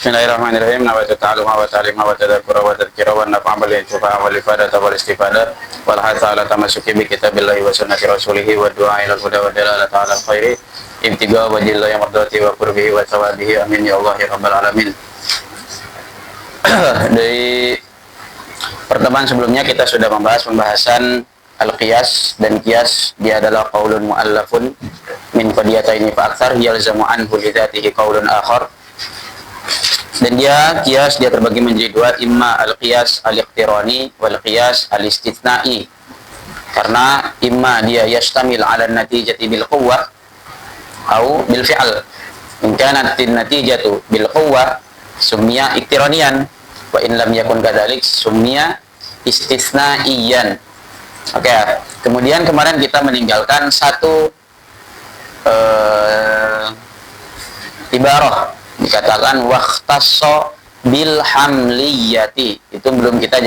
Bismillahirrahmanirrahim. Nawaitu ta'aluma wa ta'lima wa tadhakura wa tadhkira wa nafa'a wal intifa'a wal ifadata wal istifada wal hatha ala tamasuki bi kitabillahi wa sunnati rasulihi wa du'a ila al-huda wa dalalata ala al-khairi ibtiga wa jillahi mardati wa qurbihi wa thawabihi amin ya Allah ya rabbal alamin. Dari pertemuan sebelumnya kita sudah membahas pembahasan al-qiyas, dan qiyas dia adalah qaulun mu'allafun min qadiyataini fa aktsar yalzamu anhu li dzatihi qaulun akhar. Dan dia terbagi menjadi dua, imma al-qiyas al-iqtirani wal qiyas al-istitsna'i. Karena imma dia yastamil 'ala an-natijati bil quwwah atau bil fi'l. In kanat an-natijatu bil quwwah summiya iqtiraniyan wa in lam yakun kadzalik summiya istitsna'iyan. Oke, kemudian kemarin kita meninggalkan satu ibarah, dikatakan waqtasso bil hamliyati. Itu belum kita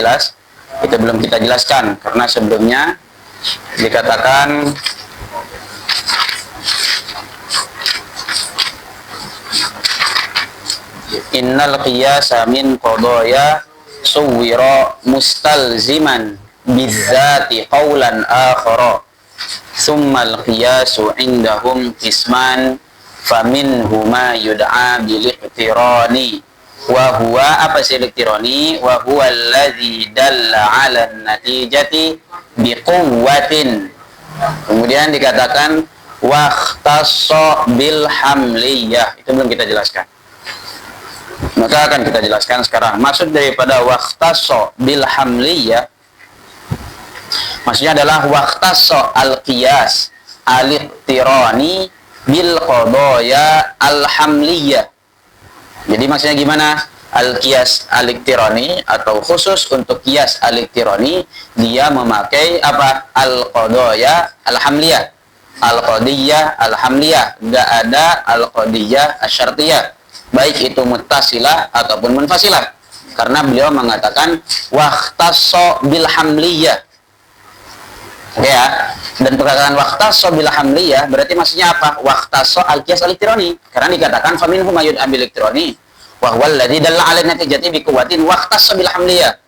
jelaskan karena sebelumnya dikatakan innal qiyasa min qadaya suwira mustalziman bizzati qawlan akhara summal qiyasu indahum qisman faminhuma yud'a bil iqtirani wa huwa apa sih iqtirani wa huwa alladzi dalla 'ala an-natijati biquwwatin. Kemudian dikatakan waqtassa bil hamliyah, itu belum kita jelaskan, maka akan kita jelaskan sekarang. Maksud daripada waqtassa bil hamliyah maksudnya adalah waqtassa al-qiyas al-iqtirani bil qadaya al-hamliyah. Jadi maksudnya gimana? Al-qiyas al-iqtirani atau khusus untuk qiyas al-iqtirani dia memakai apa? Al-qadaya al-hamliyah. Al-qadiyah al-hamliyah, enggak ada al-qadiyah asy-syartiyah, baik itu muttasilah ataupun munfasilah. Karena beliau mengatakan waqtassa bil hamliyah. Ya, dan perkataan waqtassa bil hamliyah berarti maksudnya apa? Waqtassa al-qiyas al-iqtirani, karena dikatakan faminhum mayud ambil iqtirani wa huwa alladzi dalla 'ala natijati bi quwwatin waqtassa bil hamliyah.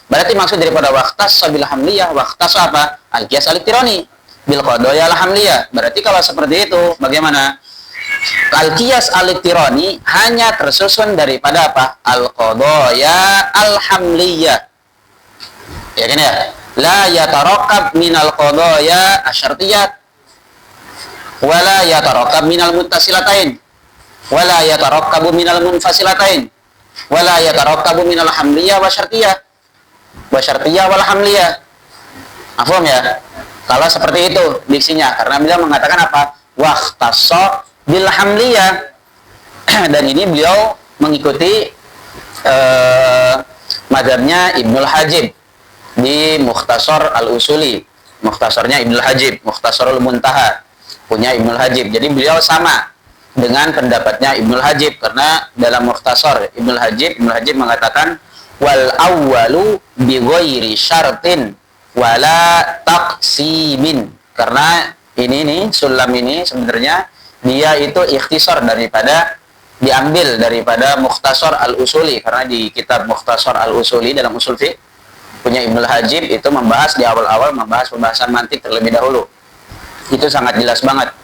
Berarti maksud daripada waqtassa bil hamliyah, waqtassa apa? Al-qiyas al-iqtirani bil qadaya al-hamliyah. Berarti kalau seperti itu bagaimana? Al-qiyas al-iqtirani hanya tersusun daripada apa? Al-qadaya al-hamliyah. Ya kan ya? La yatarakkab minal qadaya asyartiyat wala yatarakkab minal muttasilatain wala yatarakkabu minal munfasilatain wala yatarakkabu minal hamliyah wa syartiyah wal hamliyah. Paham ya? Kalau seperti itu diksinya, karena beliau mengatakan apa? Waqtassa bil hamliyah. Dan ini beliau mengikuti mazhabnya Ibnul Hajib di Mukhtasar al-Usuli. Mukhtasarnya Ibnul Hajib, Mukhtasarul Muntaha punya Ibnul Hajib. Jadi beliau sama dengan pendapatnya Ibnul Hajib, karena dalam Mukhtasar Ibnul Hajib mengatakan wal awwalu bi ghairi syartin wala taqsimin. Karena ini nih sulam ini sebenarnya dia itu ikhtisar diambil daripada Mukhtasar al-Usuli, karena di kitab Mukhtasar al-Usuli dalam usul fiqh punya Ibnul Hajib itu membahas di awal-awal pembahasan mantik terlebih dahulu. Itu sangat jelas banget.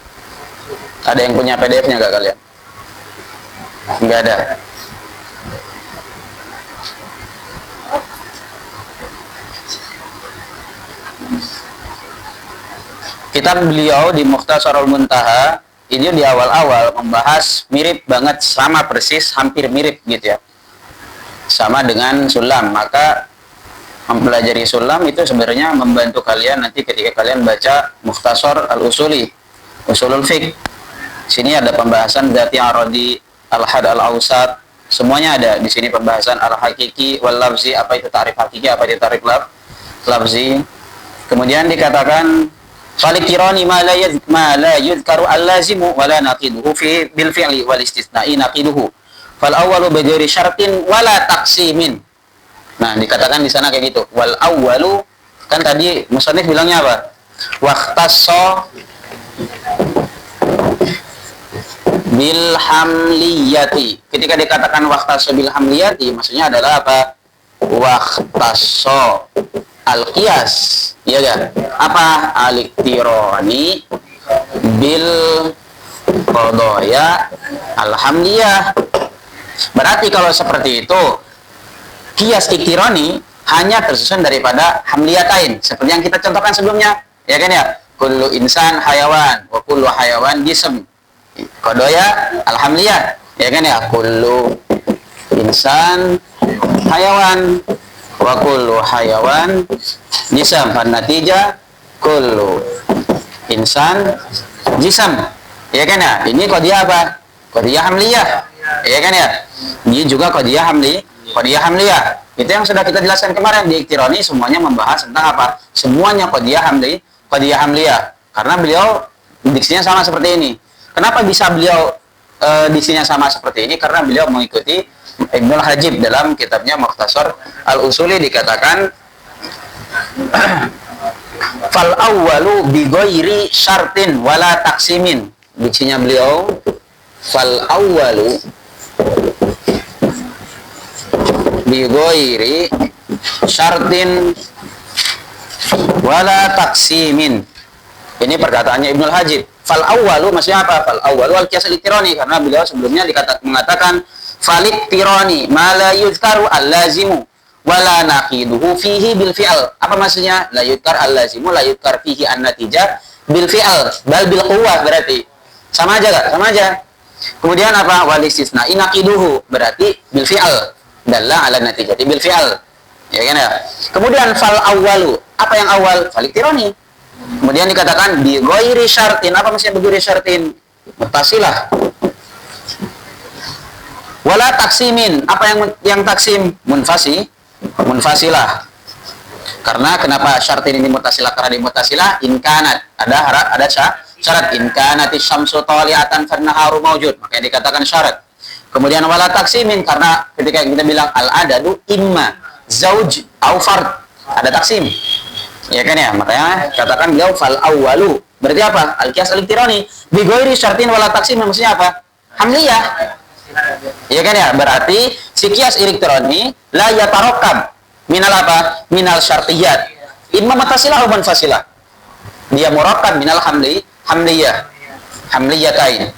Ada yang punya PDF-nya nggak kalian? Nggak ada. Kitab beliau di Mukhtasarul Muntaha ini di awal-awal membahas mirip banget, sama persis, hampir mirip gitu ya, sama dengan sulam. Maka mempelajari sulam itu sebenarnya membantu kalian nanti ketika kalian baca Mukhtasar al-Usuli, Usulul Fiqh. Sini ada pembahasan dzati aradi, al-had al-awsat, semuanya ada di sini. Pembahasan al-hakiki wal lafzi, apa itu ta'rif hakiki, apa itu ta'rif lafzi. Kemudian dikatakan falikirani ma la yudhkaru al-lazimu wa la naqiduhu fi bil fi'li wal istitsna'i naqiduhu. Fal awwalu bi ghairi syartin wa la taqsimin. Nah, dikatakan di sana kayak gitu. Wal awwalu, kan tadi musannif bilangnya apa? Waqtassa bil hamliyati. Ketika dikatakan waqtaso bil hamliyati, maksudnya adalah apa? Waqtaso al qiyas, ya kan? Apa? Al-iktirani bil qadaya al hamliyah. Berarti kalau seperti itu, qiyas iktirani hanya tersusun daripada hamliyatain, seperti yang kita contohkan sebelumnya, ya kan ya? Kullu insan hayawan wa kullu hayawan jism. Qadaya alhamliyah, ya kan ya? Kullu insan hayawan wa kullu hayawan jism. Fan natijah kullu insan jism. Ya kan ya? Ini qadiyah apa? Qadiyah hamliyah. Ya kan ya? Ini juga qadiyah hamliyah. Itu yang sudah kita jelaskan kemarin di iktirani, semuanya membahas tentang apa? Semuanya qadiyah hamliyah. Karena beliau diksinya sama seperti ini. Kenapa bisa beliau diksinya sama seperti ini? Karena beliau mengikuti Ibnul Hajib dalam kitabnya Mukhtasar Al-Usuli, dikatakan fal awwalu bi ghairi syartin wala taksimin. Diksinya beliau fal awwalu bi ghairi syartin wala taksimin. Ini perkataannya Ibnul Hajib. Fal awwalu maksudnya apa? Fal awwalu al qiyas al-iktirani, karena beliau sebelumnya mengatakan fal iktirani ma la yuzkaru al-lazimu wala naqiduhu fihi bil fi'al. Apa maksudnya? La yuzkar al-lazimu la yuzkar fihi an-natijah bil fi'al bal bil quwwah. Berarti sama aja enggak? Sama aja. Kemudian apa? Wal istisna inaqiduhu, berarti bil fi'al dalla ala natijati bil fi'al. Ya kan ya? Kemudian fal awwalu, apa yang awal? Fal iktirani. Kemudian dikatakan bi ghairi syartin. Apa maksudnya bi ghairi syartin? Muttasilah. Wala taksimin. Apa yang taksim? Munfasilah. Karena kenapa syartin ini muttasilah? Karena di muttasilah in kanat ada syarat in kanati syamsu tali'atan fan naharu maujud. Makanya dikatakan syarat. Kemudian wala taksimin, karena ketika kita bilang al adadu imma zauj au fard, ada taksim. Ya kan ya? Makanya katakan beliau fal awwalu. Berarti apa? Al-qiyas al-iktirani bi ghairi syartin wala taksim, maksudnya apa? Hamliyah. Ya kan ya? Berarti si qiyas al-iktirani la yatarakkab minal apa? Minal syartiyat. Imma muttasilah wa munfasilah. Dia murakkab minal hamliyatain.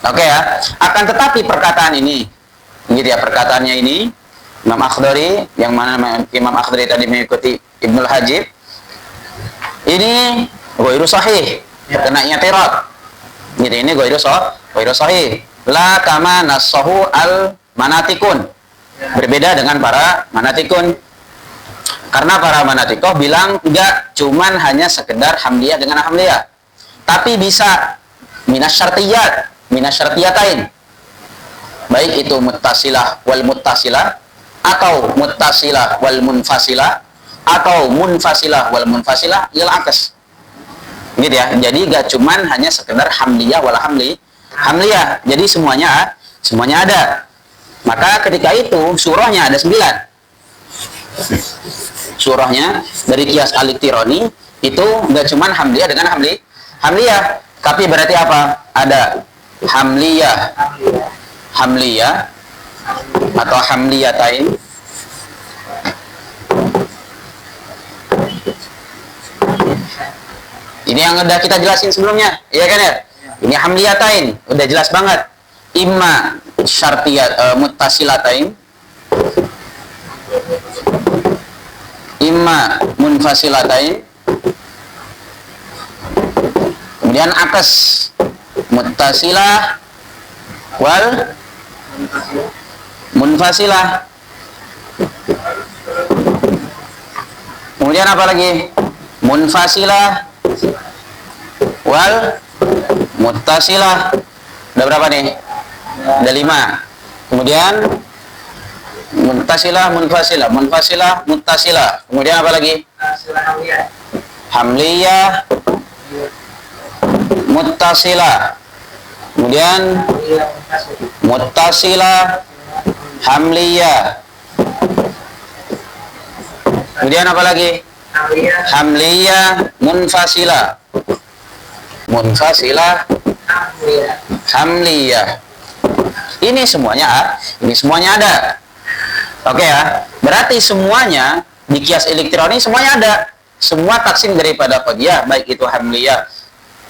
Oke ya. Akan tetapi perkataan ini, gitu ya, perkataannya ini Imam Akhdari, yang mana Imam Akhdari tadi mengikuti Ibnul Hajib, ini ghairu sahih, kena i'tirad. Gitu, ini ghairu sahih. La kama nassahu al manatikun. Berbeda dengan para manatikun. Karena para manatikoh bilang enggak cuman hanya sekedar hamliyah dengan hamliyah, tapi bisa minasyartiyatain. Baik itu muttasilah wal muttasilah, atau muttasilah wal munfasilah, atau munfasilah wal munfasilah lil akas. Gitu ya. Jadi gak cuman hanya sekedar hamliyah wal hamliyah. Jadi semuanya ada. Maka ketika itu surahnya ada 9. Surahnya dari qiyas al-iktirani itu gak cuman hamliyah dengan hamliyah, tapi berarti apa? Ada hamliyah atau hamliyatain, ini yang udah kita jelasin sebelumnya, iya kan ya? Ini hamliyatain, udah jelas banget. Imma syartiyat muttasilatain, imma munfasilatain, kemudian akas muttasilah wal munfasilah. Kemudian apa lagi? Munfasilah wal muttasilah. Ada berapa nih? Ada 5. Kemudian muttasilah, munfasilah, muttasilah. Kemudian apa lagi? Hamliyah, muttasilah. Kemudian muttasilah, hamliyah. Kemudian apa lagi? Hamliyah, munfasilah, hamliyah. Ini semuanya ada. Oke ya. Berarti semuanya di kias elektronik semuanya ada. Semua taksim daripada qadiyah, baik itu hamliyah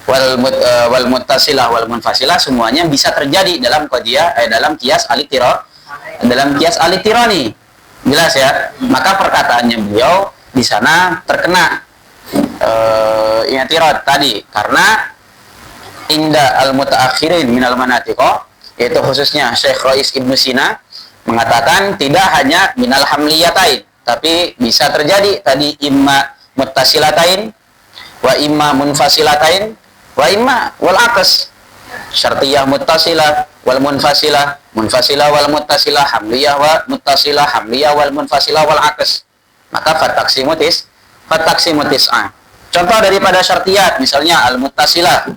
wal muttasilah wal munfasilah, semuanya bisa terjadi dalam qadiyah dalam kias al-iqtirani. Jelas ya? Maka perkataannya beliau di sana terkena i'tirad tadi, karena inda al-mutaakhirin minal manatiqo, yaitu khususnya Syekh Rais Ibnu Sina mengatakan tidak hanya minal hamliyatain, tapi bisa terjadi tadi imma muttasilatain wa imma munfasilatain wa imma wal aqs, syartiyah muttasilah wal munfasilah, munfasilah wal muttasilah, hamliyah wa muttasilah, hamliyah wal munfasilah wal aqs. Maka fataksimutis contoh daripada syartiyat misalnya al muttasilah,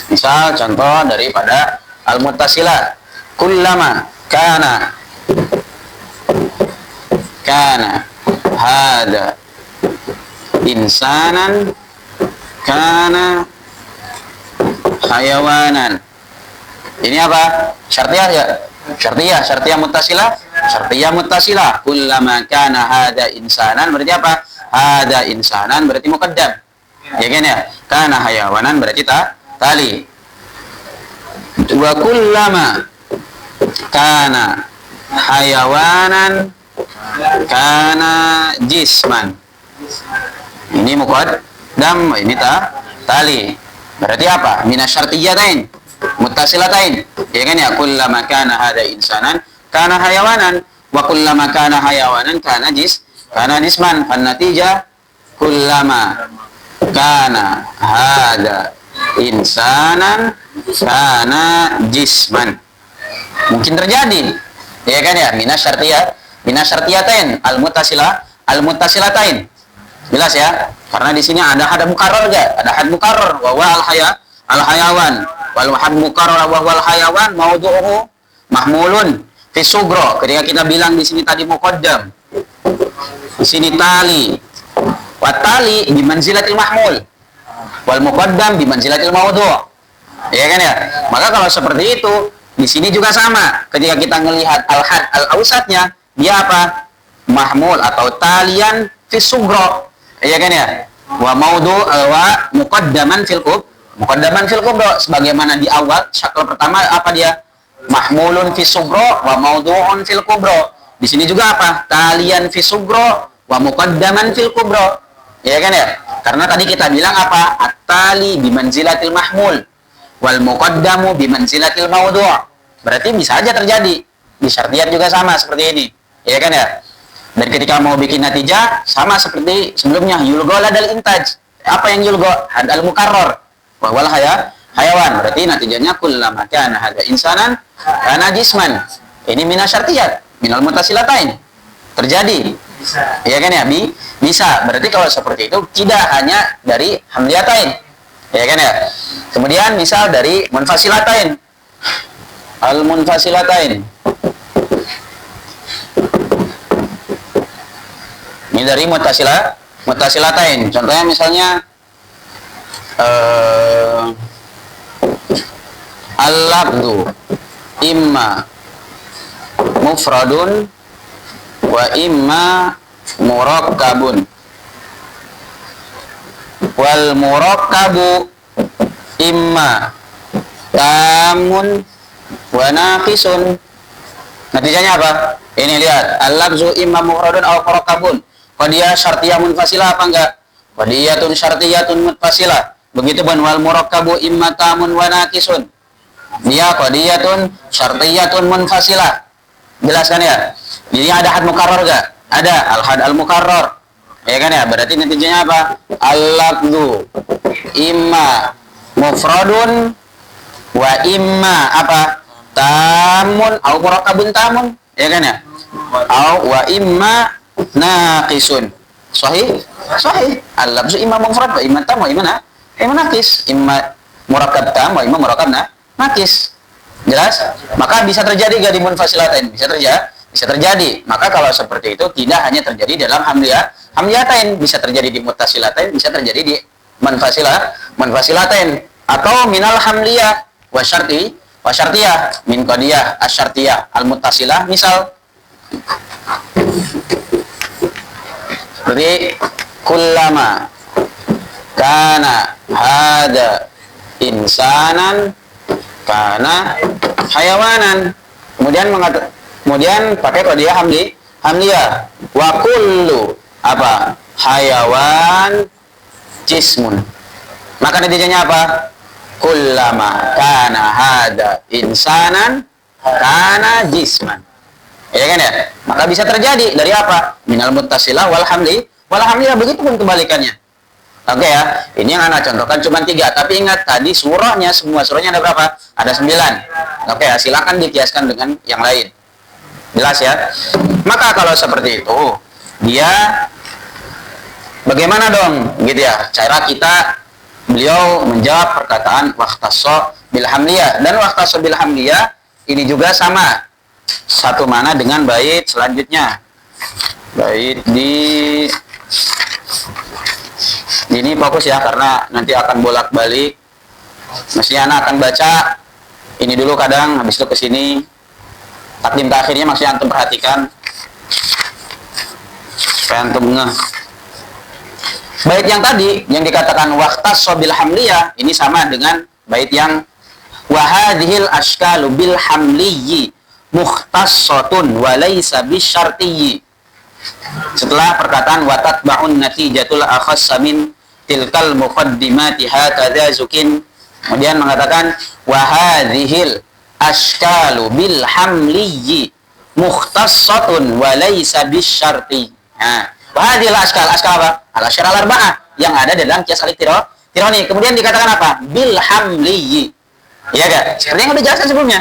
misal contoh daripada al muttasilah, kullama kana hada insanan kana hayawanan. Ini apa? Syartiyah ya? Syartiyah muttasilah. Kullama kana hada insanan berarti apa? Hada insanan berarti muqaddam. Ya kan ya? Kana hayawanan berarti tali. Wa kullama kana hayawanan kana jisman. Ini muqaddam, ini tali. Berarti apa? Minasyartiyatain muttasilatain. Ya kan ya? Kullama kana hada insanan kana hayawanan wa kullama kana hayawanan kana jisman. Fan natijah kullama kana hada insanan kana jisman. Mungkin terjadi. Ya kan ya? Minasyartiyatain al-muttasilatain. Jelas ya? Karena di sini ada had mukarrar enggak? Ada had mukarrar wa huwa al-hayawan. Wal had mukarrar wa huwa al-hayawan mawdu'uhu mahmulun fi sugro. Ketika kita bilang di sini tadi muqaddam. Di sini tali. Wa tali bi manzilatil mahmul. Wal muqaddam bi manzilatil mawdu'. Ya kan ya? Maka kalau seperti itu, di sini juga sama. Ketika kita melihat al-had al-ausatnya, dia apa? Mahmul atau talian fi sugro. Iya kan ya? Wa maudu wa muqaddaman fil kubro, sebagaimana di awal syakl pertama apa dia? Mahmulun fi sugro wa maudu'un fil kubro. Di sini juga apa? Talian fi sugro wa muqaddaman fil kubro. Iya kan ya? Karena tadi kita bilang apa? At-tali bi manzilatil mahmul wal muqaddamu bi manzilatil maudu'. Berarti bisa aja terjadi. Di syartiyat juga sama seperti ini. Iya kan ya? Dan ketika mau bikin natijah sama seperti sebelumnya, yulgo ladal intaj. Apa yang yulgo? Hadal mukarrar. Wa wal hayawan. Berarti natijahnya kullama kana hada insanan kana jisman. Ini minasyartiyat, minal muttasilatain. Terjadi. Iya kan ya? Bisa. Berarti kalau seperti itu tidak hanya dari hamliyatain. Iya kan ya? Kemudian misal dari munfasilatain. Al munfasilatain. Ini dari muttasilatain. Contohnya misalnya al-lafdhu imma mufradun wa imma murakkabun. Wal murakkabu imma tamun wa naqisun. Natijanya apa? Ini lihat, al-lafdhu imma mufradun aw murakkabun. Qadiyah syartiyah munfasilah apa enggak? Qadiyatun syartiyatun munfasilah. Begitu pun wal murakkabu imma tamun wa naqisun. Dia qadiyatun syartiyatun munfasilah. Jelas kan ya? Jadi ada had mukarrar enggak? Ada al-had al-mukarrar. Ya kan ya? Berarti natijanya apa? Al-lafdhu imma mufradun wa imma apa? Tamun au murakkabun tamun. Ya kan ya? Au wa imma naqisun. Sahih? Sahih. Al-lafzu imma mufrad wa imma tam wa imma naqis. Imma murakkab tam wa imma murakkab naqis. Jelas? Maka bisa terjadi enggak di munfasilatain? Bisa bisa terjadi. Maka kalau seperti itu tidak hanya terjadi dalam hamliyatain, bisa terjadi di muttasilatain, bisa terjadi di manfasilatain, atau minal hamliyah wasyartiyah min qadiyah asyartiyah al muttasilah, misal seperti kullama kana hada insanan kana hayawanan, kemudian pakai qadiyah hamliyah, wa kullu apa hayawan jismun, maka natijanya apa? Kullama kana hada insanan kana jisman, ya kan ya? Maka bisa terjadi dari apa? Minal muttasilah wal hamliyah, begitu pun kebalikannya. Oke ya, ini yang anak contohkan cuma 3, tapi ingat tadi surahnya, semua surahnya ada berapa? Ada 9. Oke ya, silakan dikiaskan dengan yang lain. Jelas ya? Maka kalau seperti itu, dia bagaimana dong? Gitu ya, cara beliau menjawab perkataan waqtasso bil hamliyah. Dan waqtasso bil hamliyah ini juga sama, satu mana dengan bait selanjutnya. Bait ini fokus ya, karena nanti akan bolak-balik. Maksudnya anak akan baca ini dulu kadang, habis itu ke sini. Takdim takhirnya maksudnya antum perhatikan supaya antum ngeh. Bait yang tadi yang dikatakan waqtasso bil hamliyah ini sama dengan bait yang wahadhil ashkalu bil hamliyyi mukhtassatun wa laysa bisyartiyyi. Setelah perkataan watat ba'un natijatul akhassa min tilkal muqaddimati hakadha zukin, kemudian mengatakan wahadhil ashkalu bil hamliyyi mukhtassatun wa laysa bisyarti. Nah, wahadhil ashkal apa? Al-asyar al-arba'ah yang ada dalam qiyas al-iqtirani. Kemudian dikatakan apa? Bil hamliyyi. Iya enggak? Seperti yang udah jelaskan sebelumnya.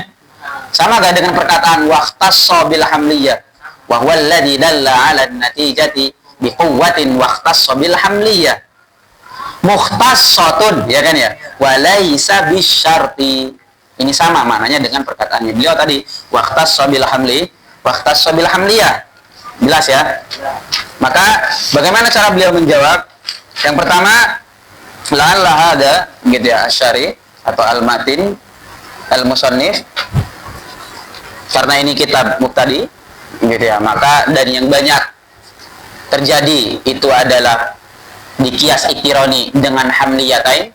Sama enggak dengan perkataan waqtasso bil hamliyah? Wa huwa alladhi dalla 'ala an-natijati bi quwwatin waqtasso bil hamliyah. Mukhtassatun, ya kan ya? Wa laisa bisyarti. Ini sama maknanya dengan perkataannya beliau tadi, waqtasso bil hamliyah. Jelas ya? Maka bagaimana cara beliau menjawab? Yang pertama, la'alla hada gitu ya, asyari atau al-matin al-musannif, karena ini kitab mubtadi gitu ya, maka dari yang banyak terjadi itu adalah di qiyas iqtirani dengan hamliyatain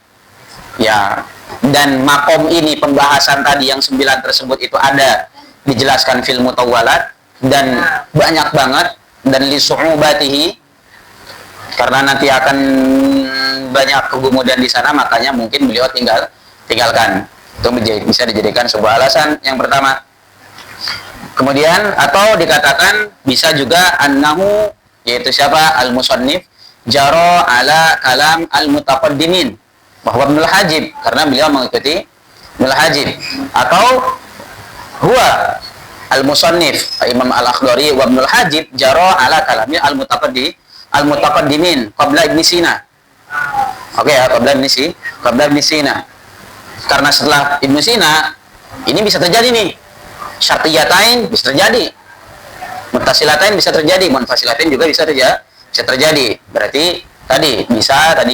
ya, dan makom ini pembahasan tadi yang 9 tersebut itu ada dijelaskan fil mutawwalat dan banyak banget, dan li su'ubatihi, karena nanti akan banyak kemudian di sana, makanya mungkin beliau tinggalkan. Itu bisa dijadikan sebuah alasan yang pertama. Kemudian atau dikatakan bisa juga annahu, yaitu siapa? Al-musannif jaro ala kalam al-mutaqaddimin bahwa Ibnul Hajib, karena beliau mengikuti Ibnul Hajib, atau huwa al-musannif Imam al-Akhdari wa Ibnul Hajib jaro ala kalami al-mutaqaddimin qabla Ibn Sina. Oke ya, qabla Ibn Sina. Karena setelah Ibn Sina ini bisa terjadi nih. Syartiyatain bisa terjadi. Muttasilatain bisa terjadi, munfasilatain juga bisa terjadi. Berarti tadi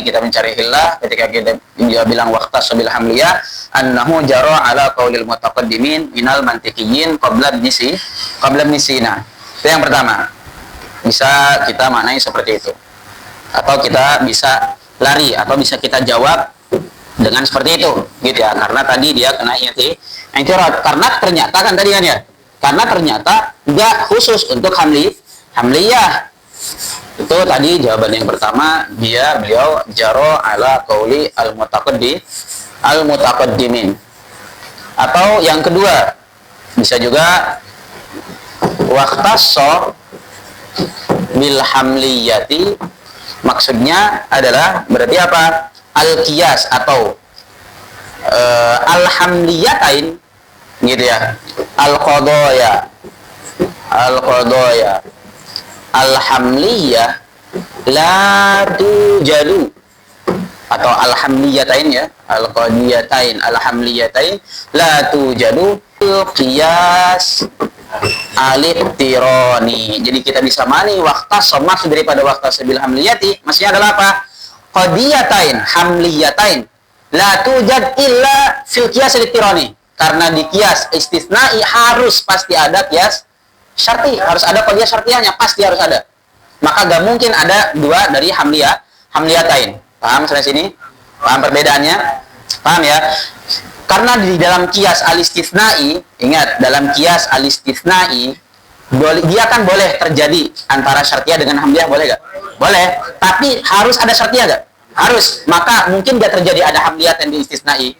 kita mencari hillah ketika dia bilang waqtasso bil hamliyah annahu jara ala qaulil mutaqaddimin minal mantiqiyyin qabla Ibn Sina. Itu yang pertama. Bisa kita maknai seperti itu. Atau kita bisa lari, atau bisa kita jawab dengan seperti itu gitu ya, karena tadi dia kena i'tirad, karena ternyata kan tadi kan ya, karena ternyata enggak khusus untuk hamliyah. Itu tadi jawaban yang pertama, beliau jaro ala qauli al-mutaqaddimin. Atau yang kedua bisa juga waqtasso bil hamliyati, maksudnya adalah berarti apa? Al-qiyas atau al-hamliyatain gitu ya, al-qadaya al-hamliyah la tujadu, atau al-hamliyatain ya, al-qadiyatain al-hamliyatain la tujadu qiyas al-iqtirani. Jadi kita bisa mani waqtas, maksud daripada waqtas bil hamliyati maksudnya adalah apa? Qadiyatain hamliyatain la tujad illa fil qiyas al-iqtirani. Karena di qiyas istisnai harus pasti ada qiyas syarti, harus ada qadiyah syartiyahnya, pasti harus ada. Maka gak mungkin ada dua dari hamliyatain. Paham sampai sini? Paham perbedaannya? Paham ya? Karena di dalam qiyas al-istisnai, ingat, dalam qiyas al-istisnai dia kan boleh terjadi antara syartiyah dengan hamliyah, boleh gak? Boleh, tapi harus ada syartiyah gak? Harus. Maka mungkin gak terjadi ada hamliyah yang di istisnai?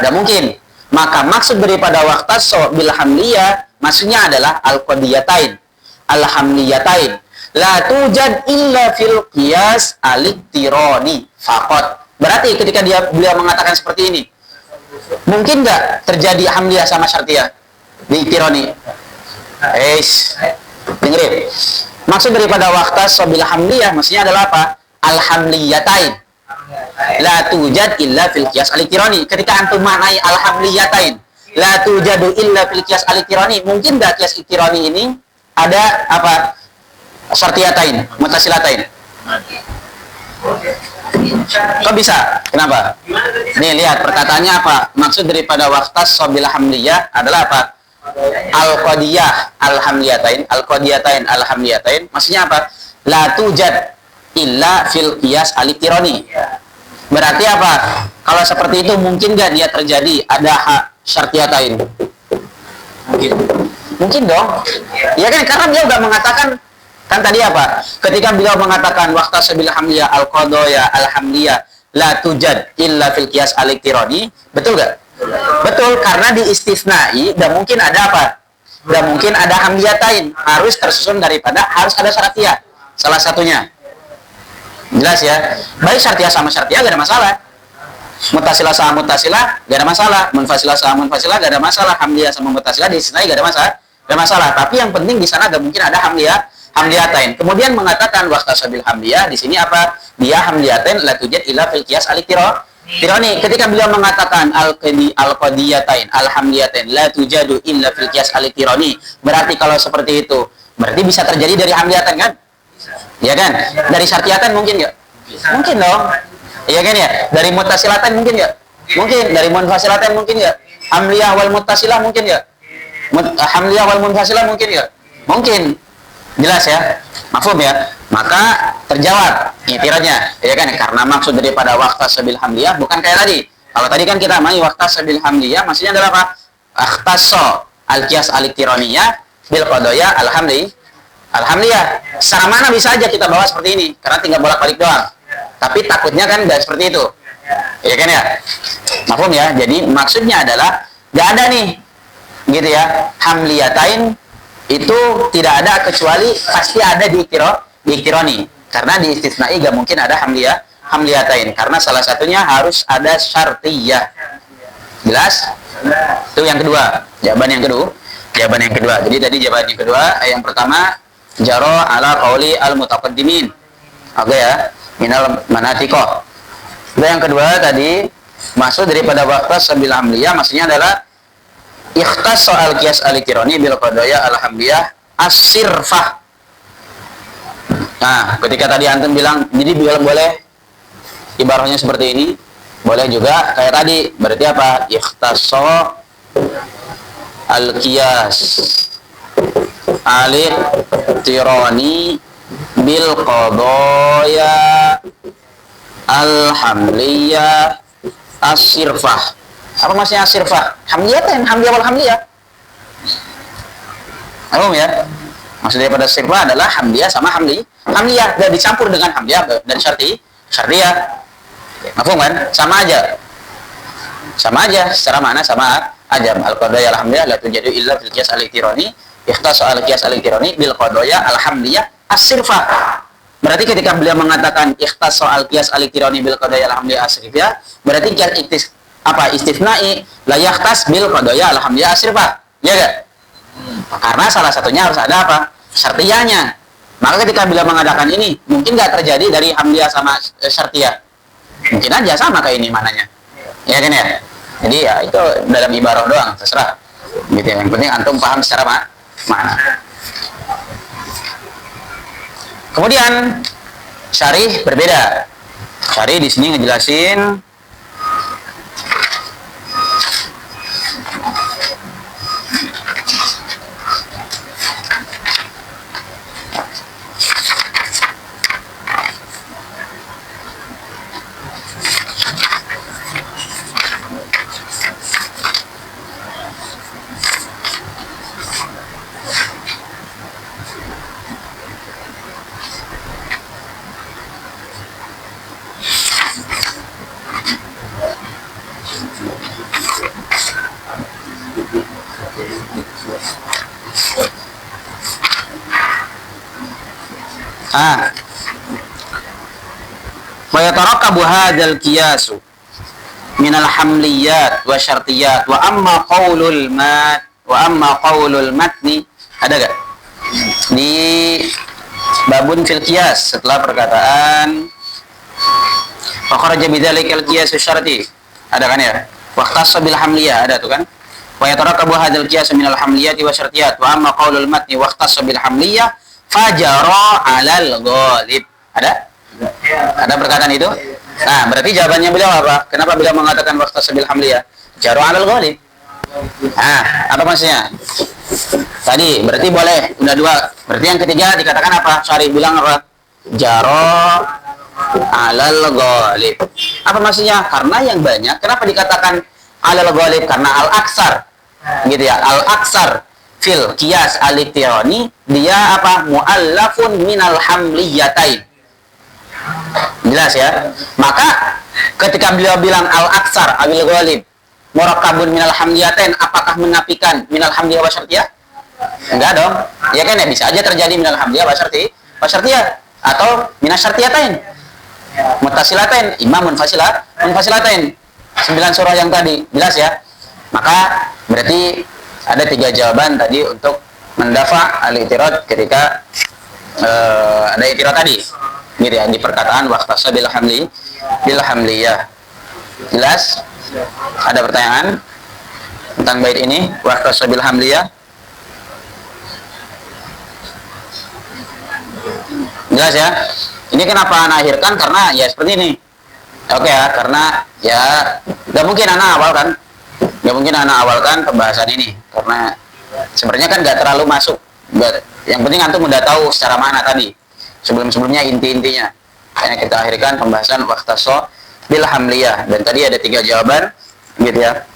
Gak mungkin. Maka maksud daripada waqtaso bil hamliyah maksudnya adalah al-qadiyatain, al-hamliyatain la tujad illa fil qiyas al-iqtirani faqat. Berarti ketika beliau mengatakan seperti ini, mungkin nggak terjadi hamliyah sama syartiyah di iqtirani? Dengerin. Maksud daripada waqtaso bil hamliyah maksudnya adalah apa? Al-hamliyatain la tujad illa fil qiyas al-iqtirani. Ketika antum maknai al-hamliyatain la tujadu illa fil qiyas al-iqtirani, mungkin enggak qiyas iqtirani ini ada apa? Syartiyatain, mutasilatain. Kok bisa? Kenapa? Nih lihat perkataannya apa? Maksud daripada waqtas bil hamliyah adalah apa? Al-qadiyah al-hamliyatain, al-qadiyatain al-hamliyatain. Maksudnya apa? La tujad illa fil qiyas al-iqtirani. Berarti apa? Kalau seperti itu mungkin nggak dia terjadi ada syartiyatain? Mungkin dong. Ya kan, karena dia udah mengatakan kan tadi apa? Ketika beliau mengatakan waqtas bil hamliyah al-qadaya al-hamliyah la tujad illa fil qiyas al-iqtirani, betul nggak? Betul, karena di istisnai dan mungkin ada apa? Dan mungkin ada hamliyatain, harus tersusun daripada harus ada syartiyah. Salah satunya. Jelas ya? Baik syartiyah sama syartiyah gak ada masalah. Muttasilah sama muttasilah gak ada masalah. Munfasilah sama munfasilah gak ada masalah. Hamliyah sama muttasilah di istisnai gak ada masalah. Gak ada masalah. Tapi yang penting di sana gak mungkin ada hamliyatain. Kemudian mengatakan waqtas bil hamliyah di sini apa? Dia hamliyatain la tujad illa fil qiyas al-iqtirani. Ketika beliau mengatakan al-qadiyatain al-hamliyatain la tujadu illa fil qiyas al-iqtirani, berarti kalau seperti itu berarti bisa terjadi dari hamliyatain kan? Ya kan? Dari syartiyatan mungkin nggak? Mungkin dong. Iya kan ya? Dari muttasilatan mungkin nggak? Mungkin. Dari munfasilatan mungkin nggak? Hamliyah wal muttasilah mungkin nggak? Hamliyah wal munfasilah mungkin nggak? Mungkin. Jelas ya? Mafhum ya? Maka terjawab i'tiradnya. Ya kan? Karena maksud daripada waqtas bil hamliyah bukan kayak tadi. Kalau tadi kan kita mai waqtas bil hamliyah maksudnya adalah apa? Akhtasso al-qiyas al-iqtiraniyah bil qadaya alhamdulillah, secara mana bisa aja kita bawa seperti ini, karena tinggal bolak-balik doang. Tapi takutnya kan nggak seperti itu, ya kan ya? Mafhum ya? Jadi maksudnya adalah nggak ada nih, gitu ya. Hamliyatain itu tidak ada kecuali pasti ada di iqtirani. Karena di istisnai nggak mungkin ada hamliyatain, karena salah satunya harus ada syartiyah. Jelas? Itu yang kedua. Jawaban yang kedua. Jadi tadi jawaban yang kedua, yang pertama jaro ala qauli al-mutaqaddimin. Oke ya, minal manatiqah. Yang kedua tadi maksud daripada waqtas bil hamliyah maksudnya adalah ikhtas soal qiyas al-iqtirani bil qadaya al-hamliyah as-sirfah. Nah, ketika tadi antum bilang jadi boleh ibaratnya seperti ini, boleh juga kayak tadi. Berarti apa? Ikhtas al-qiyas al-iqtirani bil qadaya al-hamliyah as-sirfah. Apa maksudnya as-sirfah? Hamliyatan, hamliyah wal hamliyah. Paham ya? Maksud daripada sirfah adalah hamliyah sama hamliyah dan dicampur dengan hamliyah dan syartiyah. Paham kan? Sama aja. Secara makna sama aja. Al-qadaya al-hamliyah la tujadu illa fil qiyas al-iqtirani. Ikhtas al-qiyas al-iqtirani bil qadaya al-hamliyah as-sirfah. Berarti ketika beliau mengatakan ikhtas al-qiyas al-iqtirani bil qadaya al-hamliyah as-sirfah, berarti istisnai la yahtas bil qadaya al-hamliyah as-sirfah. Ya enggak? Karena salah satunya harus ada apa? Syartiyahnya. Maka ketika beliau mengatakan ini, mungkin nggak terjadi dari hamliyah sama syartiyah. Mungkin aja sama kayak ini mananya. Ya kan ya? Jadi ya itu dalam ibarah doang, terserah. Gitu ya. Yang penting antum paham secara makna. Kemudian syarih berbeda. Syarih di sini ngejelasin wa yatarakabu hadzal qiyasu minal hamliyat wa syartiyat wa amma qaulul matni ada gak di babun fil qiyas setelah perkataan wa kharaja bidzalikal qiyasu syarti ada kan ya wa ikhtassa bil hamliyah ada tuh kan wa yatarakabu hadzal qiyasu minal hamliyati wa syartiyat wa amma qaulul matni wa ikhtassa bil hamliyah fajara 'alal ghalib. Ada perkataan itu? Nah, berarti jawabannya beliau apa? Kenapa beliau mengatakan waqta sabil hamliyah? Jara 'alal ghalib. Nah, apa maksudnya? Tadi berarti boleh, udah dua. Berarti yang ketiga dikatakan apa? Syarih bilang apa? Jara 'alal ghalib. Apa maksudnya? Karena yang banyak. Kenapa dikatakan 'alal ghalib? Karena al-aksar. Gitu ya, al-aksar fil qiyas al-iqtirani dia apa? Mu'allafun minal hamliyatain. Jelas ya? Maka ketika beliau bilang al-aksar awil ghalib murakkabun minal hamliyatain, apakah menafikan minal hamliyah wa syartiyah? Enggak dong. Ya kan ya, bisa aja terjadi minal hamliyah wa syartiyah atau minas syartiyatain. Muttasilatain, imam munfasilatain. 9 surah yang tadi, jelas ya? Maka berarti ada 3 jawaban tadi untuk mendafa al-i'tirad ketika ada i'tirad tadi. Gitu ya, di perkataan waqtasa bil hamliyah. Jelas? Ada pertanyaan tentang bait ini waqtasa bil hamliyah? Jelas ya? Ini kenapa ana akhirkan? Karena ya seperti ini. Oke ya, karena ya nggak mungkin ana awalkan pembahasan ini karena sebenarnya kan nggak terlalu masuk. Yang penting antum udah tahu secara mana tadi. Sebelumnya inti-intinya. Karena kita akhirkan pembahasan waqtasa bil hamliyah dan tadi ada 3 jawaban gitu ya.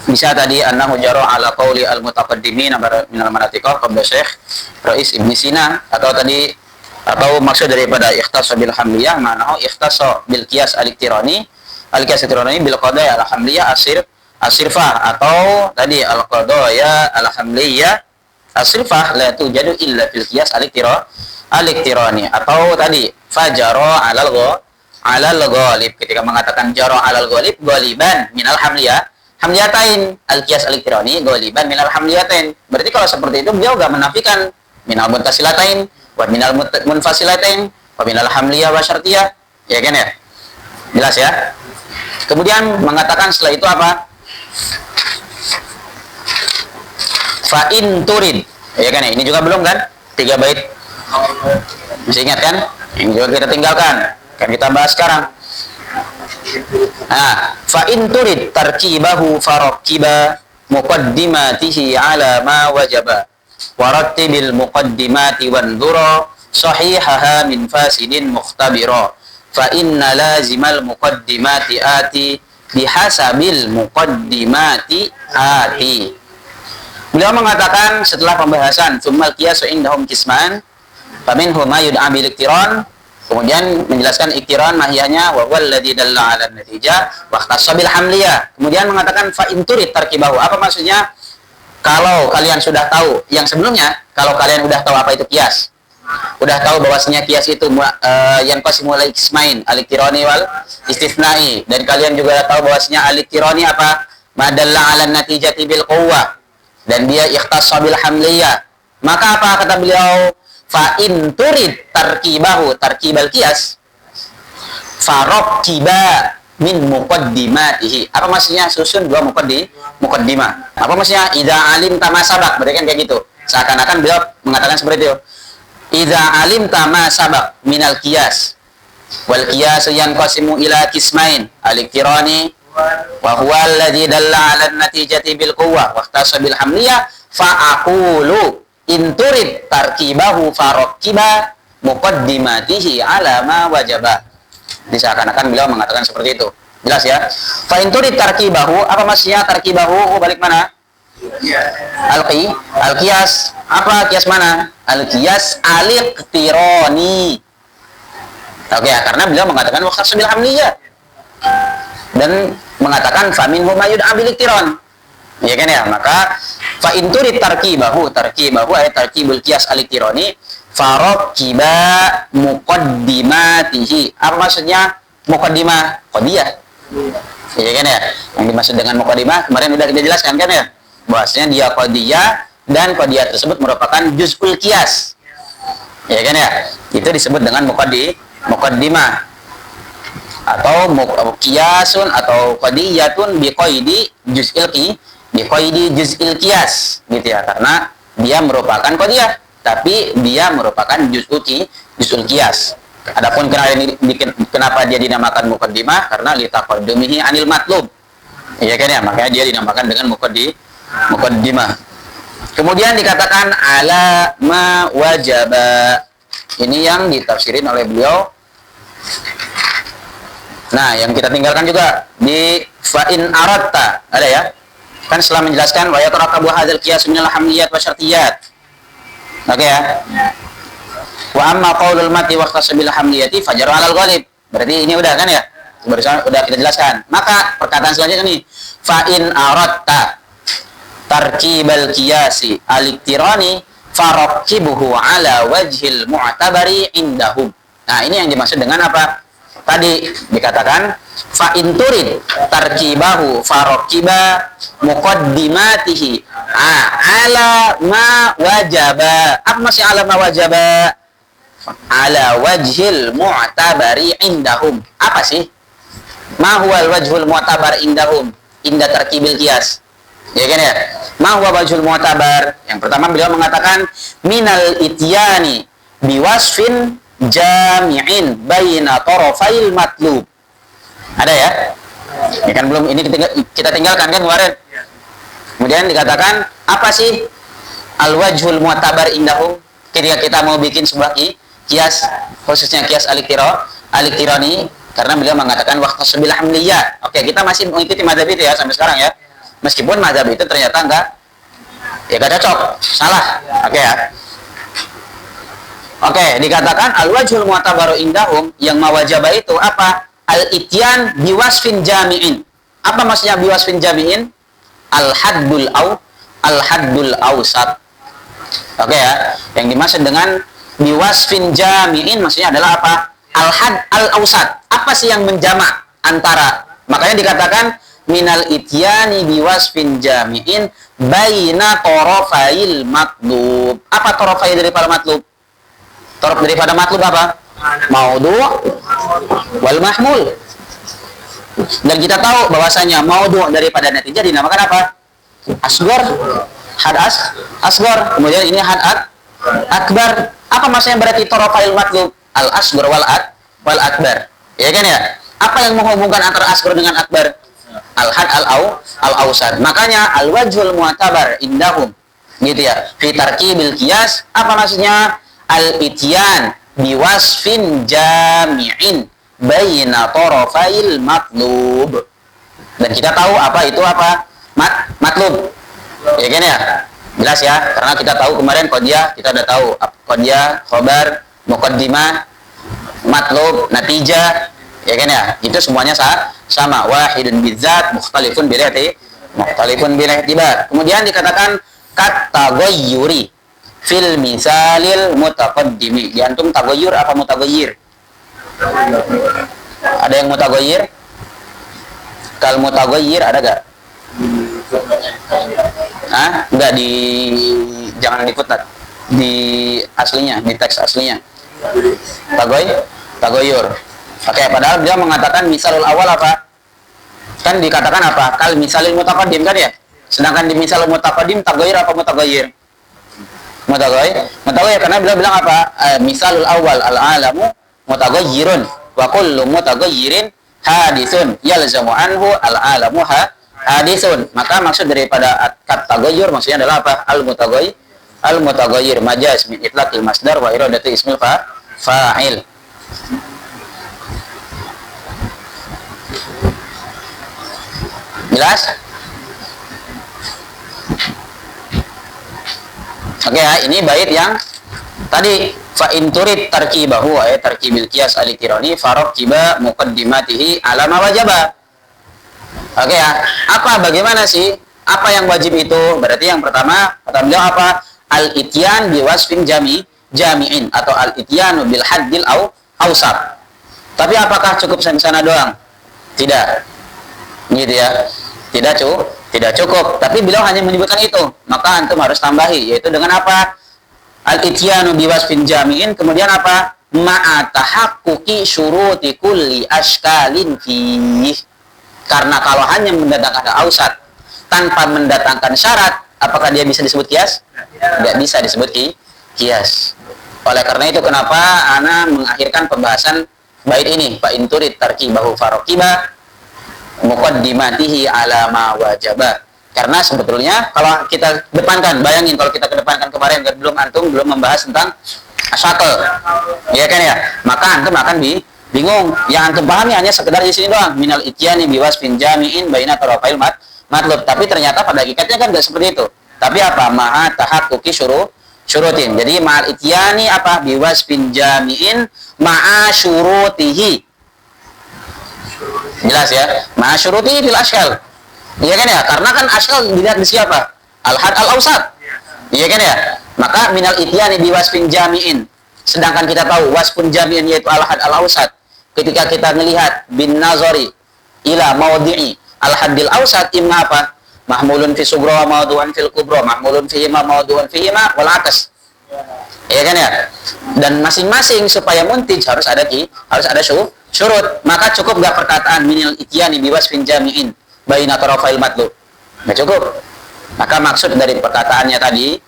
Bisa tadi annahu jara ala qauli al mutaqaddimin min al manatiqah qabla Syekh Rais Ibn Sina atau maksud daripada ikhtassa bil hamliyah ma'nahu ikhtassa bil qiyas al-iqtirani bil qadaya al hamliyah asirfah atau tadi al qadaya al hamliyah asirfah la tujadu illa fil qiyas al-iqtirani atau tadi fajara 'alal ghalib ketika mengatakan jara 'alal ghalib ghaliban minal hamliyatain al-qiyas al-iqtirani ghaliban minal hamliyatain. Berarti kalau seperti itu beliau enggak menafikan minal muttasilatain wa minal munfasilatain wa minal hamliyah wa syartiyah. Ya kan ya? Jelas ya? Kemudian mengatakan setelah itu apa? Fa in turid. Ya kan ya? Ini juga belum kan? 3 bait. Masih ingat kan? Yang juga kita tinggalkan. Kan kita bahas sekarang. Nah, fa in turid tarkibahu farakkiba muqaddimatihi ala ma wajaba warattibil muqaddimati wanzura sahihaha min fasidin mukhtabira fa inna lazimal muqaddimati ati bihasabil muqaddimati ati. Beliau mengatakan setelah pembahasan tsummal qiyasu indahum qisman faminhu ma yud'a bil iqtiran, kemudian menjelaskan iqtiran mahiyahnya wa huwal ladzi dalla 'ala natijah wa ikhtassa bil hamliyah. Kemudian mengatakan fa in turid tarkibahu. Apa maksudnya? Kalau kalian sudah tahu yang sebelumnya, kalau kalian sudah tahu apa itu qiyas, udah tahu bahwasanya qiyas itu yang qasimu al qismain al-iqtirani wal istitsnai, dan kalian juga tahu bahwasanya al-iqtirani apa? Ma dalla 'ala natijati bil quwwah, dan dia ikhtassa bil hamliyah. Maka apa kata beliau? Fa in turid tarkibahu tarkibal qiyas farakkiba min muqaddimatihi. Apa maksudnya susun 2 muqaddimah? Apa maksudnya idza alim tamasabak? Berarti kan kayak gitu. Seakan-akan beliau mengatakan seperti itu. Idza alimta ma sabaq minal qiyas wal qiyasu yanqasimu ila qismain al-iqtirani wa huwa alladhi dalla 'ala an-natijati bil quwwah wa ikhtassa bil hamliyah fa aqulu in turid tarkibahu farakkiba muqaddimatihi 'ala ma wajaba. Jadi seakan-akan beliau mengatakan seperti itu. Jelas ya? Fa in turid tarkibahu, apa maksudnya tarkibahu? Balik mana? Al-qiyas. Apa qiyas mana? Al-qiyas al-iqtirani. Oke ya, karena beliau mengatakan waqtas bil hamliyah dan mengatakan faminhu ma yud'a bil iqtiran. Ya kan ya? Maka fa in turid tarkibahu ay tarkibul qiyas al-iqtirani farakkiba muqaddimatihi. Apa maksudnya muqaddimah? Qadiyah. Ya kan ya? Yang dimaksud dengan muqaddimah kemarin sudah kita jelaskan kan ya? Bahwasanya dia qadiyah dan qadiyah tersebut merupakan juz'ul qiyas. Ya kan ya? Itu disebut dengan muqaddimah atau qiyasun atau qadiyatun biqaidi juz'il qiyas gitu ya, karena dia merupakan qadiyah tapi dia merupakan juz'ul qiyas. Adapun kenapa dia dinamakan muqaddimah? Karena litaqaddumihi anil matlub. Ya kan ya, makanya dia dinamakan dengan muqaddimah. Kemudian dikatakan ala ma wajaba. Ini yang ditafsirin oleh beliau. Nah, yang kita tinggalkan juga di fa in aratta, ada ya? Kan setelah menjelaskan wa yatarakabu hadzal qiyas minal hamliyat wa syartiyat. Oke ya. Wa amma qaulul mati wa ikhtasabil hamliyati fajaru 'alal ghalib. Berarti ini udah kan ya? Barusan udah kita jelaskan. Maka perkataan selanjutnya nih, fa in aratta tarkibal qiyasi al-iqtirani farakkibuhu 'ala wajhil mu'tabari indahum. Nah, ini yang dimaksud dengan apa? Tadi dikatakan fa in turid tarkibahu farakkiba muqaddimatihi ala ma wajaba. Apa maksudnya ala ma wajaba? Ala wajhil mu'tabari indahum. Apa sih? Ma huwal wajhul mu'tabar indahum inda tarkibil qiyas. Ya kan ya? Ma huwa wajhul mu'tabar? Yang pertama beliau mengatakan minal ityani biwasfin jami'in baina tarafail matlub. Ada ya? Ini kan belum, ini kita tinggalkan kan kemarin. Kemudian dikatakan apa sih al-wajhul mu'tabar indahum ketika kita mau bikin sebuah qiyas, khususnya qiyas al-iqtirani, karena beliau mengatakan waqtas bil hamliyah. Oke, kita masih mengikuti mazhab itu ya sampai sekarang ya. Meskipun mazhab itu ternyata enggak cocok, salah. Oke ya. Oke, dikatakan al-wajhul mu'tabaru indahum, yang mawajaba itu apa? Al-ityan biwasfin jami'in. Apa maksudnya biwasfin jami'in? Al-haddul awsat. Oke ya, yang dimaksud dengan biwasfin jami'in maksudnya adalah apa? Al-had al-awsat. Apa sih yang menjamak antara? Makanya dikatakan minal ityani biwasfin jami'in baina tarafail matlub. Apa tarafail daripada matlub? Taraf daripada matlub apa? Maudhu' wal mahmul. Dan kita tahu bahwasanya maudhu' daripada natijah dinamakan apa? Asghar. Had asghar. Kemudian ini had akbar. Apa maksudnya berarti tarafail matlub? Al asghar wal akbar. Ya kan ya? Apa yang menghubungkan antara asghar dengan akbar? Al had al awsat. Makanya al wajhul mu'tabar indahum. Gitu ya. Fi tarkibil qiyas, apa maksudnya? Al-ityan biwasfin jami'in baina tarafail matlub. Dan kita tahu apa itu apa? Matlub. Ya kan ya? Jelas ya? Karena kita tahu kemarin qadiyah, kita udah tahu qadiyah, khabar, muqaddimah, matlub, natijah. Ya kan ya? Itu semuanya sama. Wahidun bidzat, mukhtalifun bil i'tibar. Kemudian dikatakan kat taghayyuri fil misalil mutaqaddimi. Di antum taghayyur apa mutaghayyir? Ada yang mutaghayyir? Kal mutaghayyir ada gak? Enggak, jangan di footnote. Di aslinya, di teks aslinya. Taghayyur. Oke, padahal dia mengatakan misalul awal apa? Kan dikatakan apa? Kal misalil mutaqaddim kan ya? Sedangkan di misalul mutaqaddim taghayyur apa mutaghayyir? Mutaghayyir karena beliau bilang apa? Misalul awal al-alamu mutaghayyirun wa kullu mutaghayyirin haditsun yalzamu anhu al-alamu haditsun. Maka maksud daripada at-taghayyur maksudnya adalah apa? Al-mutaghayyir majaz min itlaqil masdar wa iradati ismil fa'il. Jelas? Oke ya, ini bait yang tadi fa in turid tarkibahu ay tarkibil qiyas al-tirani farqiba muqaddimatihi ala ma wajaba. Oke ya, bagaimana sih? Apa yang wajib itu? Berarti yang pertama, kata beliau apa? Al-ityan biwasfin jami'in atau al-ityanu bil haddil awsat. Tapi apakah cukup sampai sana doang? Tidak. Gitu ya. Tidak cukup. Tapi beliau hanya menyebutkan itu. Maka antum harus tambahi, yaitu dengan apa? Al-ityanu biwasfin jami'in, kemudian apa? Ma'a tahaqquqi syuruti kulli ashkalin fih. Karena kalau hanya mendatangkan awsat tanpa mendatangkan syarat, apakah dia bisa disebut qiyas? Tidak bisa disebut qiyas. Oleh karena itu kenapa ana mengakhirkan pembahasan bait ini, fa in turid tarkibahu farqiba muqaddimatihi ala ma wajaba. Karena sebetulnya kalau kita depankan, bayangin kalau kita kedepankan kemarin antum belum membahas tentang asyakal, ya kan ya, maka antum akan bingung. Yang antum pahami hanya sekedar di sini doang, minal ityani biwasfin jami'in baina tarafail matlub. Tapi ternyata pada hakikatnya kan tidak seperti itu. Tapi apa? Maha tahaqquqi syurutin. Jadi ma'al ityani apa? Biwasfin jami'in ma'a syurutihi. Jelas ya? Ma'a syurutihi fil ashkal. Iya kan ya? Karena kan ashkal dilihat di siapa? Al-had al-awsat. Iya kan ya? Maka minal ityani biwasfin jami'in. Sedangkan kita tahu wasfun jami'in yaitu al-had al-awsat. Ketika kita melihat bin nazari ila mawdi'i al-haddil awsat imma apa? Mahmulun fi sugra wa mawdu'an fil kubra, mahmulun fihi ma mawdu'an fihi ma wal atas. Iya kan ya? Dan masing-masing supaya muntij harus ada syurut. Maka cukup gak perkataan minal ityani biwasfin jami'in baina tarafail matlub? Gak cukup. Maka maksud dari perkataannya tadi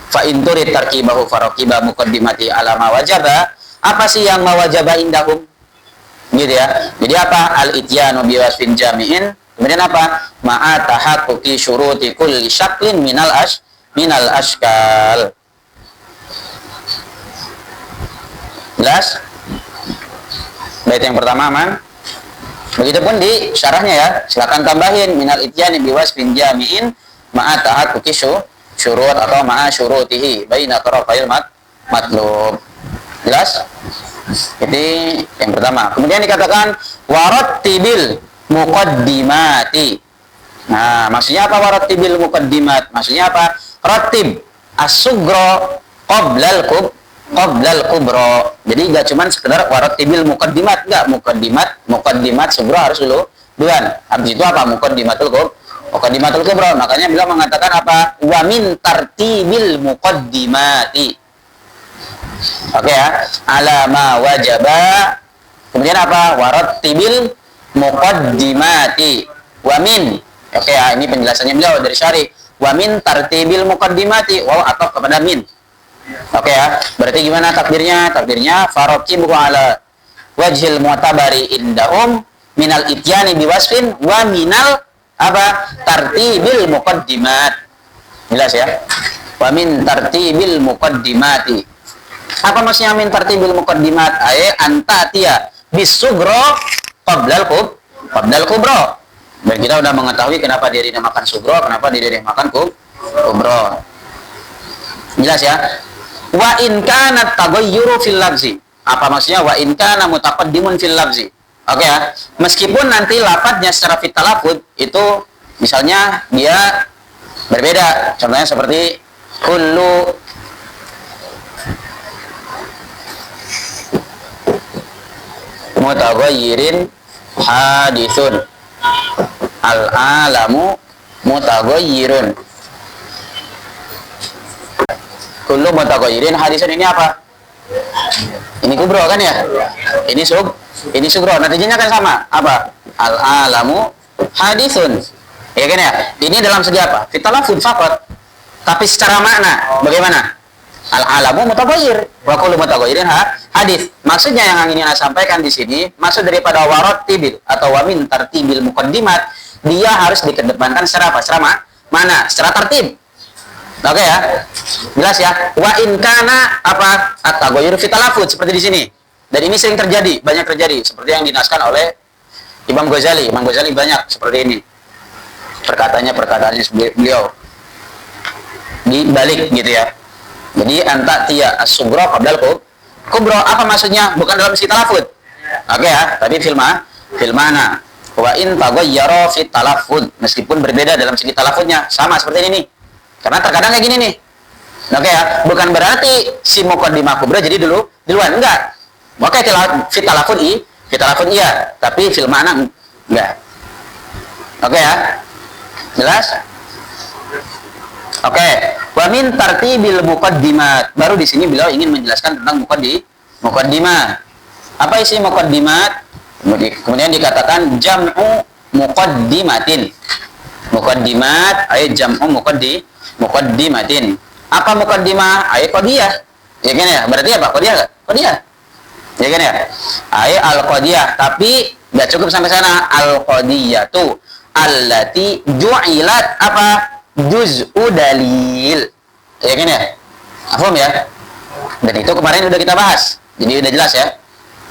fa in turid tarkibahu faraqiba muqaddimati ala ma wajaba, apa sih yang mawajaba indahum? Gitu ya. Jadi apa? Al-ityanu biwasfin jami'in, kemudian apa? Ma'a tahaqquqi syuruti kulli syaklin minal ashkal. Jelas? Bait yang pertama man. Begitupun di syarahnya ya. Silakan tambahin minal ityani biwasfin jami'in ma'a tahaqquqi syurut atau ma'a syurutihi baina tarafail matlub. Jelas? Jadi yang pertama. Kemudian dikatakan warattibil muqaddimati. Nah, maksudnya apa warattibil muqaddimat? Maksudnya apa? Rattib as-sughra qablal kubra. Jadi enggak cuma sekedar warattibil muqaddimat, enggak, muqaddimat sughra harus duluan. Habis itu apa? Muqaddimatul kubra. Makanya beliau mengatakan apa? Wa min tartibil muqaddimati. Oke ya, ala ma wajaba. Kemudian apa? Warattibil muqaddimati. Wa min. Oke ya, ini penjelasannya beliau dari syarih. Wa min tartibil muqaddimati. Wow, atau kepada min. Oke ya. Berarti gimana takdirnya? Takdirnya faraqibu ala wajhil mu'tabari indahum minal ityani biwasfin wa minal apa? Tartibil muqaddimat. Jelas ya? Wa min tartibil muqaddimati. Apa maksudnya min tartibil muqaddimat? Antatia bisughra qablal kubra. Dan kita sudah mengetahui kenapa dia dinamakan sughra, kenapa dia dinamakan kubra. Jelas ya? Wa in kana taghayyuru fil lafzi. Apa maksudnya wa in kana mutaqaddimun fil lafzi? Oke ya. Meskipun nanti lafadznya secara fit talaffuz itu misalnya dia berbeda. Contohnya seperti kullu mutaghayyirin hadithun, al-alamu mutaghayyirun. Kullu mutaghayyirin hadithun ini apa? Ini kubro kan ya? Ini sugro. Nantinya kan sama. Apa? Al-alamu hadithun. Ya kan ya? Ini dalam segi apa? Fitalafud faqat. Tapi secara makna bagaimana? Al-alamu mutaghayyir wa kullu mutaghayyirin hadis. Maksudnya yang ingin saya sampaikan di sini, maksud daripada warattibil atau wa min tartibil muqaddimat, dia harus dikedepankan secara apa? Secara mana? Secara tertib. Oke ya. Jelas ya. Wa in kana apa? At-taghayyur fi talaffuz seperti di sini. Dan ini sering terjadi, banyak terjadi seperti yang dinaskan oleh Imam Ghazali. Imam Ghazali banyak seperti ini. Perkataannya beliau. Dibalik gitu ya. Jadi anta tia as-sughra qabla al-kubra, apa maksudnya? Bukan dalam segi talaffuz. Oke ya, tapi fil mana? Wa in taghayyara fi talaffuz, meskipun berbeda dalam segi talaffuznya, sama seperti ini nih. Karena terkadang kayak gini nih. Oke ya, bukan berarti si muqaddimah kubra jadi duluan, enggak. Maka fi talaffuz iya, tapi fil mana enggak. Oke ya. Jelas? Oke, wa min tartibil muqaddimat. Baru di sini beliau ingin menjelaskan tentang muqaddimah. Apa isi muqaddimat? Kemudian dikatakan jam'u muqaddimatin. Muqaddimat ay jam'u muqaddimatin. Apa muqaddimah? Ay qadiyah. Ya kan ya? Berarti apa? Qadiyah. Ya kan ya? Ay al-qadiyah, tapi enggak cukup sampai sana. Al-qadiyatu allati ju'ilat apa? Juz'u dalil. Ya kan ya? Paham ya? Dan itu kemarin udah kita bahas. Jadi udah jelas ya.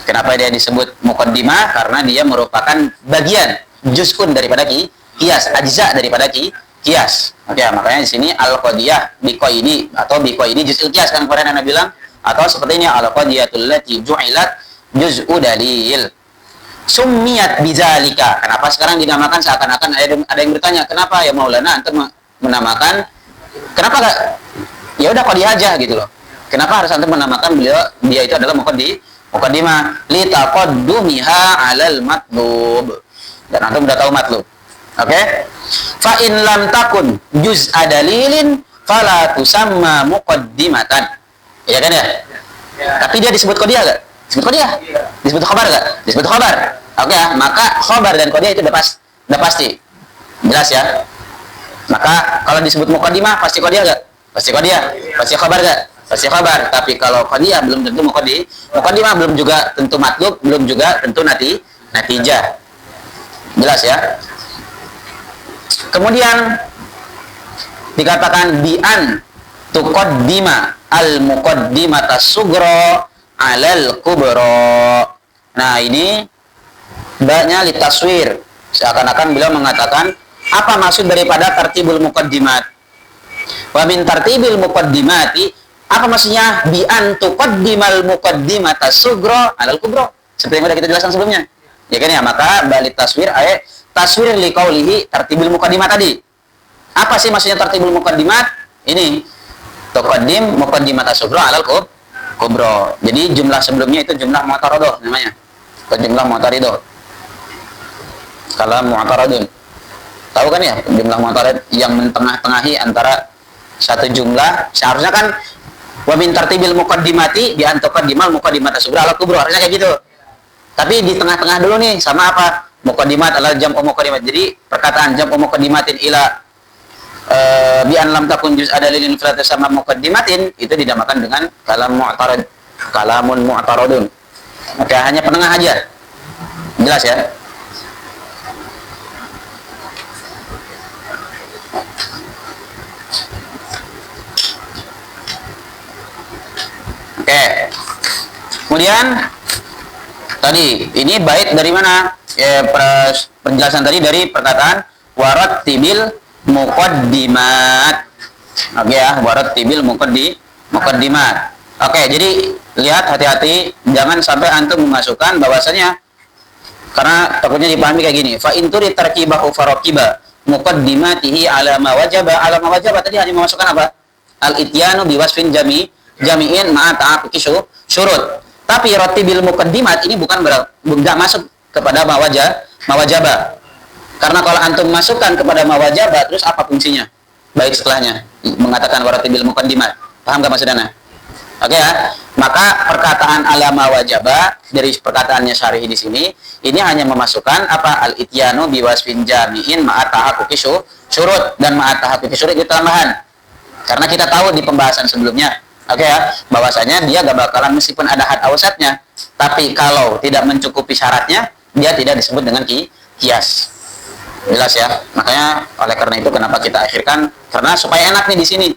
Kenapa dia disebut muqaddimah? Karena dia merupakan bagian juz'un daripada qiyas, ajza daripada qiyas. Oke, makanya di sini al-qadiyah biqaidi atau biqaidi juz'ul qiyas kan kemarin Anda bilang, atau seperti ini al-qadiyatul lati ju'ilat juz'u dalil. Summiyat bizalika. Kenapa sekarang dinamakan seakan-akan ada yang bertanya, kenapa ya Maulana antum menamakan, kenapa enggak ya udah qadiyah aja gitu loh. Kenapa harus antum menamakan dia itu adalah muqaddimah li taqaddumiha 'alal matlub. Dan antum udah tahu matlub. Oke? Fa in lam takun juz'a dalilin fala tusamma muqaddimatan. Ya kan ya? Tapi dia disebut qadiyah enggak? Disebut qadiyah? Disebut khabar enggak? Disebut khabar. Oke ya, maka khabar dan qadiyah itu udah pasti. Jelas ya? Maka kalau disebut muqaddimah pasti qadiyah enggak? Pasti qadiyah. Pasti khabar enggak? Pasti khabar. Tapi kalau qadiyah belum tentu muqaddimah, belum juga tentu matlub, belum juga tentu natijah. Jelas ya? Kemudian dikatakan bi'an tuqaddima al-muqaddimata sughra 'alal kubra. Nah, ini ba-nya litaswir. Seakan-akan beliau mengatakan apa maksud daripada tartibul muqaddimat? Wa min tartibil muqaddimati, apa maksudnya bi an tuqaddimal muqaddimata sughra 'alal kubra? Seperti yang sudah kita jelaskan sebelumnya. Ya kan ya, maka balik taswir ayat taswir li qaulihi tartibil muqaddimat tadi. Apa sih maksudnya tartibul muqaddimat? Ini tuqaddim muqaddimata sughra 'alal kubra. Jadi jumlah sebelumnya itu jumlah mu'taradah namanya. Atau jumlah mu'taridah. Kalam mu'taradun. Tahu kan ya, jumlah mu'tarid yang mentengah-tengahi antara satu jumlah. Seharusnya kan wa min tartibil muqaddimati bi an tuqaddimal muqaddimata sughra 'alal kubra. Harusnya kayak gitu. Tapi di tengah-tengah dulu nih sama apa? Muqaddimat adalah jam'u muqaddimat. Jadi perkataan jam'u muqaddimatin ila bi an lam takun juz adalilin fala sama muqaddimatin itu dinamakan dengan kalam mu'tarid, kalamun mu'taradun. Maka hanya penengah aja. Jelas ya? Oke. Kemudian tadi ini bait dari mana? Ya, penjelasan tadi dari perkataan warattibil muqaddimat. Oke ya, warattibil muqaddimat. Oke, jadi lihat hati-hati jangan sampai antum memasukkan bahwasanya, karena takutnya dipahami kayak gini. Fa in turi tarkibahu faraqiba muqaddimatihi ala ma wajaba tadi hanya memasukkan apa? Al-ityanu biwasfin jami'in ma'a ta'aqqi syurut. Tapi rattibil muqaddimat ini bukan enggak masuk kepada mawajaba. Karena kalau antum masukkan kepada mawajaba, terus apa fungsinya? Baik setelahnya mengatakan warattibil muqaddimat. Paham enggak maksudnya? Oke ya. Maka perkataan ala mawajaba dari perkataannya Syarih di sini, ini hanya memasukkan apa? Al-ityanu biwasfin jami'in ma'a ta'aqqi syurut, dan ma'a ta'aqqi syurut itu tambahan. Karena kita tahu di pembahasan sebelumnya, Oke ya, bahwasanya dia gak bakalan meskipun ada had awsatnya, tapi kalau tidak mencukupi syaratnya, dia tidak disebut dengan kias. Jelas ya. Makanya oleh karena itu kenapa kita akhirkan, karena supaya enak nih di sini.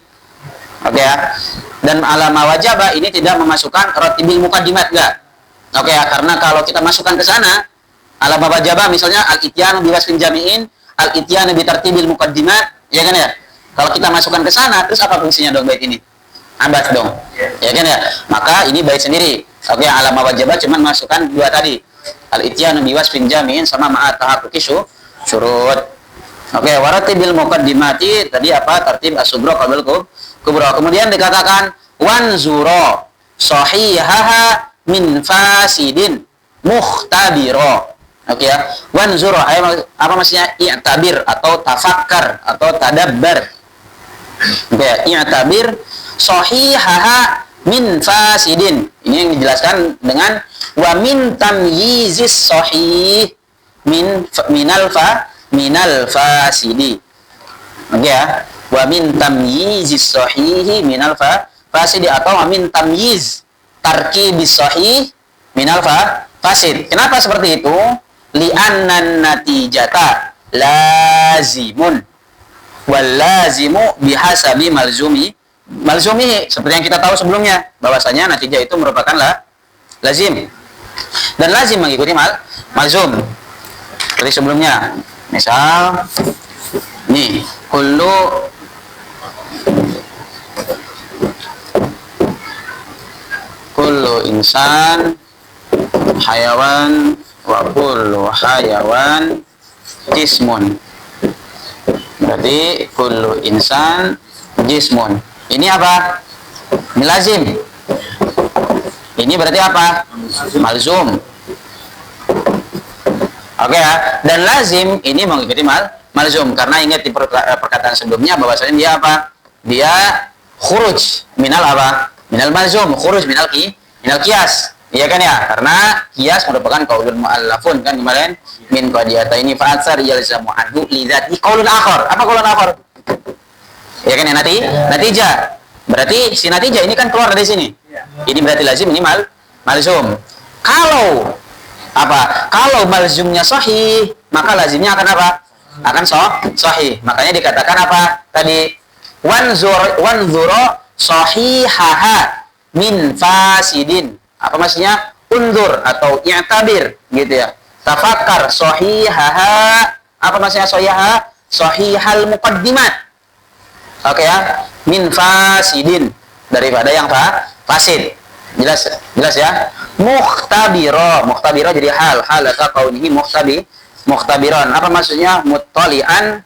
Oke ya. Dan alama wajaba ini tidak memasukkan rotibil mukaddimat enggak. Oke ya, karena kalau kita masukkan ke sana alama wajaba misalnya al-ityanu biwasfin jami'in, al-ityanu bi tartibil mukaddimat, ya kan ya? Kalau kita masukkan ke sana, terus apa fungsinya dong bait ini? Abas dong, ya kan ya? Maka ini bait sendiri. Oke, alama wajibah cuman masukkan dua tadi. Al-ityanu biwasfin jami'in sama ma'at tahaqquqi syurut. Oke, waratibil muqaddimati tadi apa? Tartib as-sughra qabla kubra. Kemudian dikatakan wanzura sahihaha min fasidin mukhtabira. Oke ya. Wanzura apa maksudnya? I'tabir atau tafakkar atau tadabbar. Oke, i'tabir sahihaha min fasidin. Ini yang dijelaskan dengan wa min tamyizis sahih minal fasidi. Oke ya. Wa min tamyizis sahih minal fasidi atau wa min tamyiz tarkibis sahih minal fasid. Kenapa seperti itu? Li'annan natijata lazimun wal lazimu bihasabi malzumi seperti yang kita tahu sebelumnya bahwasanya natijah itu merupakan lazim dan lazim mengikuti malzum seperti sebelumnya. Misal nih kullu insan hayawan wa kullu hayawan jismun. Berarti kullu insan jismun. Ini apa? Ini lazim. Ini berarti apa? Malzum. Oke ya. Dan lazim ini mengikuti malzum karena ingat di perkataan sebelumnya bahwasanya dia apa? Dia khuruj minal apa? Minal malzum, khuruj minal qiyas. Iya kan ya? Karena qiyas merupakan qaulun mu'allafun kan kemarin min qadiyataini fa'atsar yalzamu anhu lidzati qaulun akhar. Apa qaulun akhar? Ya kan ya natijah. Berarti si natijah ini kan keluar dari sini. Ini berarti lazim, ini malzum. Kalau apa? Kalau malzumnya sahih, maka lazimnya akan apa? Akan sahih. Makanya dikatakan apa? Tadi wanzura sahihaha min fasidin. Apa maksudnya? Undur atau i'tabir gitu ya. Tafakkar sahihaha. Apa maksudnya sahihaha? Sahihal muqaddimat. Oke ya, min fasidin daripada yang fasid. Jelas ya. Mukhtabira jadi hal atau kaunihi mukhtabiran. Apa maksudnya? Muttali'an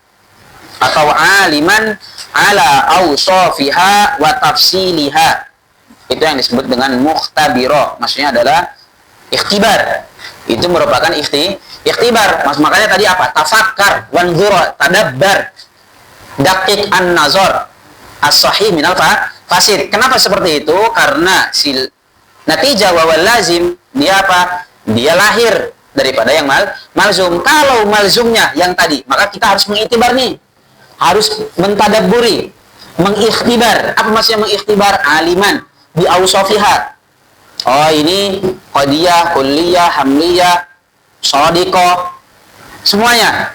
atau aliman ala awsafiha wa tafsiliha. Itu yang disebut dengan mukhtabira. Maksudnya adalah ikhtibar. Itu merupakan ikhtibar. Makanya tadi apa? Tafakkar, wanzura, tadabbar, dakik an-nazar as-sahih minal fasid. Kenapa seperti itu? Karena si natijah wa wal lazim dia apa? Dia lahir daripada yang malzum. Kalau malzumnya yang tadi, maka kita harus mengiktibar nih. Harus mentadabburi, mengikhtibar. Apa maksudnya mengikhtibar? Aliman bi awsafiha. Oh, ini qadiyah, kulliyah, hamliyah, shadiqah. Semuanya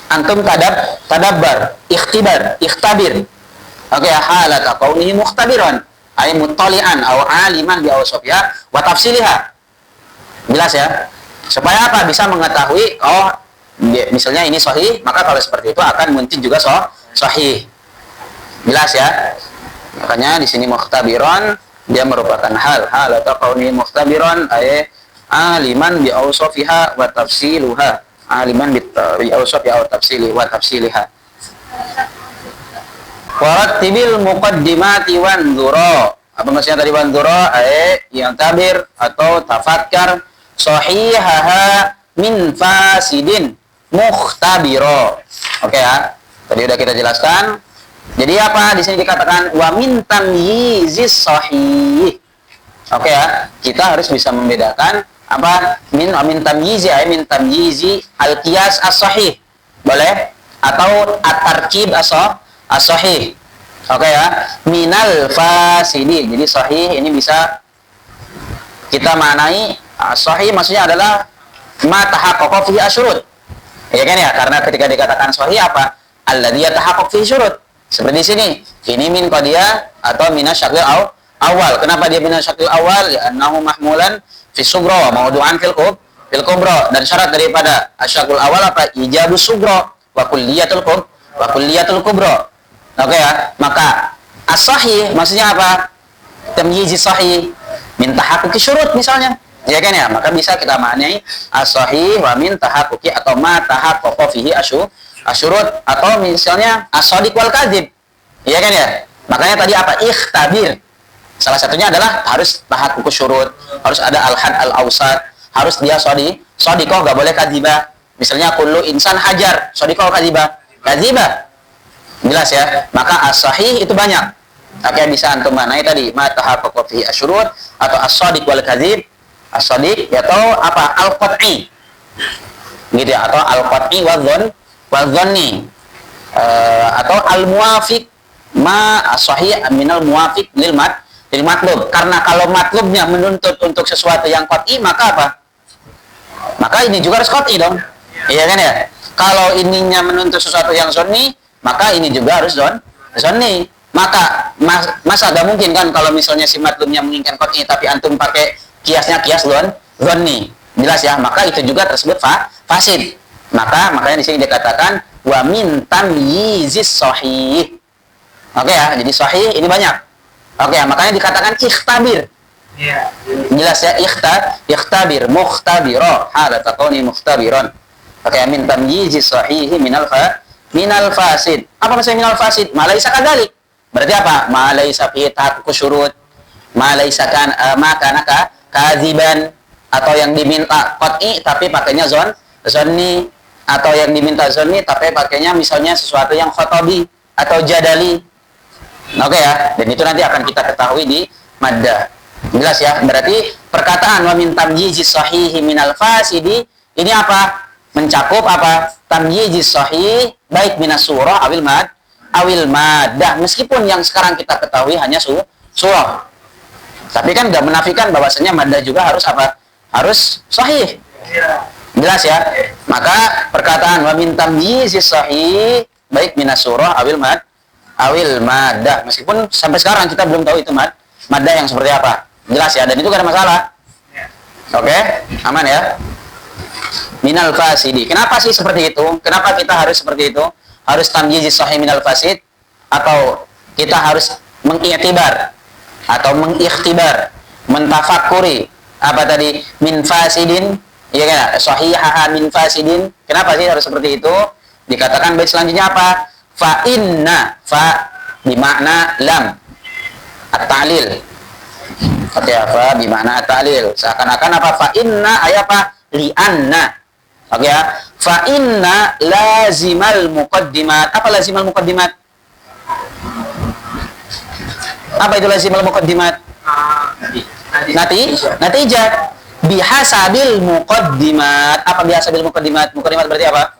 antum tadabbar, ikhtabir. Oke, halat kaunihi mukhtabiran, ay muttali'an aw aliman bi awsafiha wa tafsiliha. Jelas ya? Supaya apa? Bisa mengetahui misalnya ini sahih, maka kalau seperti itu akan muncul juga sahih. Jelas ya? Makanya di sini mukhtabiran dia merupakan hal atau kaunihi mukhtabiran ay aliman bi awsafiha wa tafsiluha. Aliman bi awsaf ya tafsili wa tafsiliha. Warattibil muqaddimati wanzura. Apa maksudnya tadi wanzura? Yang tabir atau tafakkar sahihaha min fasidin mukhtabira. Oke ya. Tadi udah kita jelaskan. Jadi apa di sini dikatakan wa min tamyizis sahih. Oke ya. Kita harus bisa membedakan apa min tamyizi min tamyizi al-qiyas as-sahih boleh atau at-tarkib as-sahih. Oke ya, minal fasidin. Jadi sahih ini bisa kita maknai sahih maksudnya adalah ma tahaqqaqa fihi asyurut. Ya kan ya, karena ketika dikatakan sahih apa? Alladzi yatahaqqaq fihi syurut. Seperti di sini, ini min qadiyah atau minasyaqil awal. Kenapa dia minasyaqil awal? Ya annahu mahmulan fi sughra wa mawdu'an fil kubra. Dan syarat daripada asyaqul awal apa? Ijabus sughra wa kulliyatul kubra. Oke ya, maka as-sahih maksudnya apa? Tamyiz sahih min tahaqquqi syurut misalnya. Ya kan ya, maka bisa kita maknai as-sahih wa min tahaqquqi atau ma tahaqqaqa fihi asyurut atau misalnya as-shadiq wal kadzib. Ya kan ya? Makanya tadi apa? Ikhtabir. Salah satunya adalah harus tahaqququ syurut, harus ada al-had al-awsat, harus dia shadiqah, enggak boleh kadzibah. Misalnya kullu insan hajar, shadiqah kadzibah. Jelas ya, maka as-sahih itu banyak. Oke, bisa antum maknai tadi ma tahaqqaqa fihi asyurut atau as-shadiq wal kadzib. As-shadiq atau apa? Al-qat'i. Gitu ya, atau al-qat'i wa dhanni. Atau al-muwafiq ma as-sahih minal muwafiq lil matlub. Karena kalau matlubnya menuntut untuk sesuatu yang qat'i, maka apa? Maka ini juga harus qat'i dong. Iya kan ya? Kalau ininya menuntut sesuatu yang zonni, maka ini juga harus zonni. Maka masa gak mungkin kan kalau misalnya si matlubnya menginginkan qat'i tapi antum pakai kiasnya kias zonni. Jelas ya, maka itu juga tersebut fasid. Makanya di sini dikatakan wa min tamyizis sahih. Oke ya, jadi sahih ini banyak. Oke ya, makanya dikatakan ikhtabir. Jelas ya, ikhtabir, mukhtabira, halat kauni mukhtabiran. Oke, min tamyizis sahih minal fasid. Apa maksudnya minal fasid? Ma laisa kadzalik. Berarti apa? Ma laisa fi tahaqquq syurut. Ma laisa kan makanaka kadziban, atau yang diminta qat'i tapi pakainya zonni, atau yang diminta zonni tapi pakainya misalnya sesuatu yang khotobi atau jadali. Oke ya, dan itu nanti akan kita ketahui di maddah. Jelas ya, berarti perkataan wa min tamyizis sahihi minal fasidi ini apa? Mencakup apa? Tamyizis sahih baik minas surah awil maddah, meskipun yang sekarang kita ketahui hanya surah. Tapi kan tidak menafikan bahwasanya maddah juga harus apa? Harus sahih. Jelas ya? Maka perkataan wa min tamyizis sahih baik minas surah awil maddah, meskipun sampai sekarang kita belum tahu itu maddah yang seperti apa. Jelas ya, dan itu gak ada masalah. Oke, aman ya. Minal fasidi. Kenapa sih seperti itu? Kenapa kita harus seperti itu? Harus tamyizis sahih minal fasid, atau kita harus mengiktibar atau mengikhtibar, mentafakuri apa tadi min fasidin, ya kan? Sahihaha min fasidin. Kenapa sih harus seperti itu? Dikatakan bait selanjutnya apa? Fa inna, fa bimakna lam at-ta'lil. Oke, fa bimakna at-ta'lil. Seakan-akan apa? Fa inna ay apa? Li anna. Oke ya. Fa inna lazimal muqaddimat. Apa lazimal muqaddimat? Apa itu lazimal muqaddimat? Natijat bihasabil muqaddimat. Apa bihasabil muqaddimat? Muqaddimat berarti apa?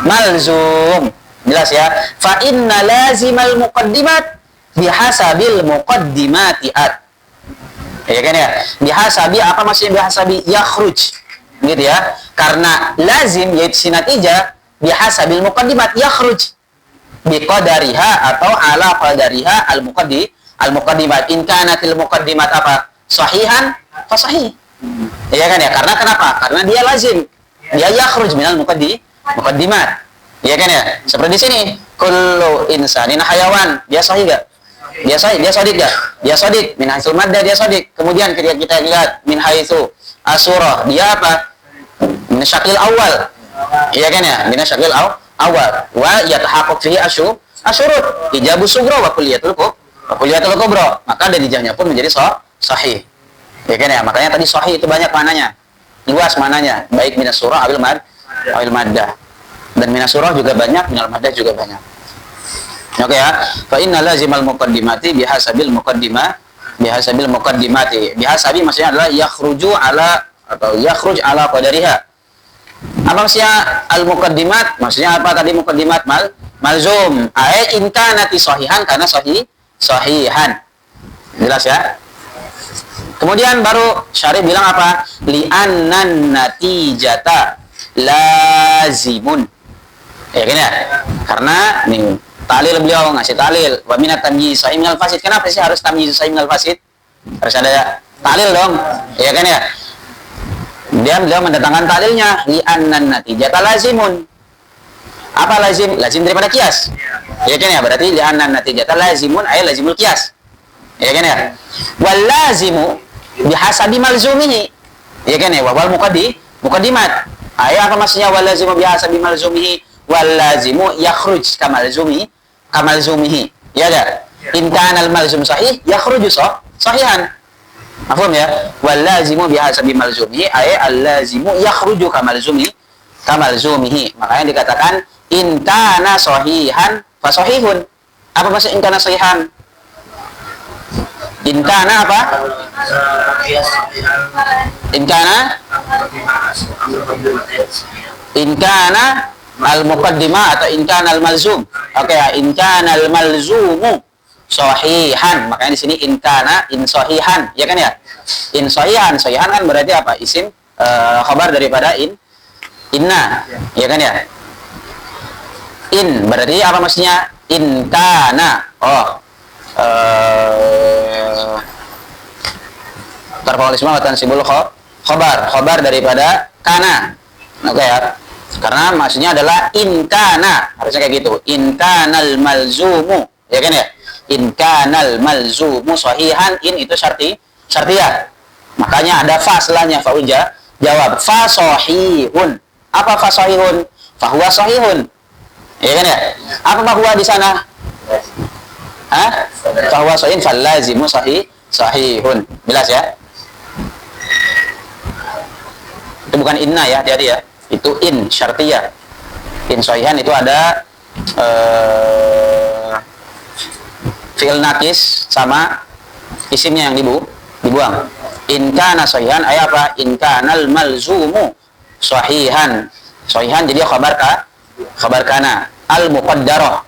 Malzum. Jelas ya. Fa inna lazimal muqaddimat bihasabil muqaddimatiat. Ya kan ya? Bihasabi, apa maksudnya bihasabi? Yakhruj. Gitu ya. Karena lazim yaitu sinatijah bihasabil muqaddimat yakhruj biqadariha atau ala qadariha al-muqaddimat. In kanatil muqaddimat apa? Sahihan fa sahih. Ya kan ya? Karena kenapa? Karena dia lazim. Dia yakhruj minal muqaddimat. Ya kan ya? Seperti di sini, kullu insanin hayawan. Dia sahih enggak? Dia sahih, dia shadiq enggak? Dia shadiq. Min haitsul maddah dia shadiq. Kemudian ketika kita lihat min haitsu asurah, dia apa? Min syaqil awal. Iya kan ya? Min syaqil awal. Wa yatahaqqaq fihi asyurut. Ijabu sughra wa kulliyatul kubra. Maka dari dijahnya pun menjadi sahih. Ya kan ya? Makanya tadi sahih itu banyak maknanya. Luas maknanya, baik minas surah awil maddah. Dan minas surah juga banyak, minal maddah juga banyak. Oke ya. Fa inna lazimal muqaddimati bihasabil muqaddimati. Bihasabi maksudnya adalah yakhruju ala atau yakhruj ala qadariha. Apa maksudnya al-muqaddimat? Maksudnya apa tadi muqaddimat? malzum. In kanati sahihan, karena sahihan. Jelas ya? Kemudian baru syarih bilang apa? Li'annan natijata lazimun. Ya kan ya? Karena nih talil beliau ngasih talil wa minat tamyiz sahih minal fasid. Kenapa sih harus tamyiz sahih minal fasid? Harus ada talil dong. Ya kan ya? Beliau mendatangkan talilnya li'annan natijata lazimun. Apa lazim? Lazim daripada kias. Ya kan ya? Berarti li'annan natijata lazimun ay lazimul kias. Ya kan ya? Wal lazimu bihasabi malzumihi. Ya kan ya? Wal muqaddimat. Apa maksudnya wal lazimu bihasabi malzumihi? Wal lazimu yakhruj kamalzumihi. Ya enggak? In kana al malzum sahih yakhruju sahihan. Paham ya? Wal lazimu bihasabi malzumihi al lazimu yakhruju kamalzumihi. Makanya dikatakan in kana sahihan fa sahihun. Apa maksud in kana sahihan? Inkana apa? Inkana al-muqaddimah atau inkana al-malzum. Oke ya, inkana al-malzumu sahihan. Makanya di sini inkana in sahihan, ya kan ya? In sahihan, sahihan kan berarti apa? Isim khabar daripada inna, ya kan ya? In berarti apa maksudnya? Inkana. Tarfa'ul isma wa tansibul khabar daripada kana. Oke ya. Karena maksudnya adalah in kana, harusnya kayak gitu. In kanal malzumu, ya kan ya? In kanal malzumu sahihan, in itu syartiyah. Makanya ada fa setelahnya, fa jawab fa sahihun. Apa fa sahihun? Fa huwa sahihun. Ya kan ya? Apa huwa di sana? Fahuwa sahih fal lazimu sahihun. Jelas ya? Itu bukan inna ya, hati-hati ya. Itu in syartiyah. In sahihan itu ada fi'il nakis sama isimnya yang dibuang. In kana sahihan ay apa? In kanal malzumu sahihan. Sahihan jadi khabar kana al muqaddarah.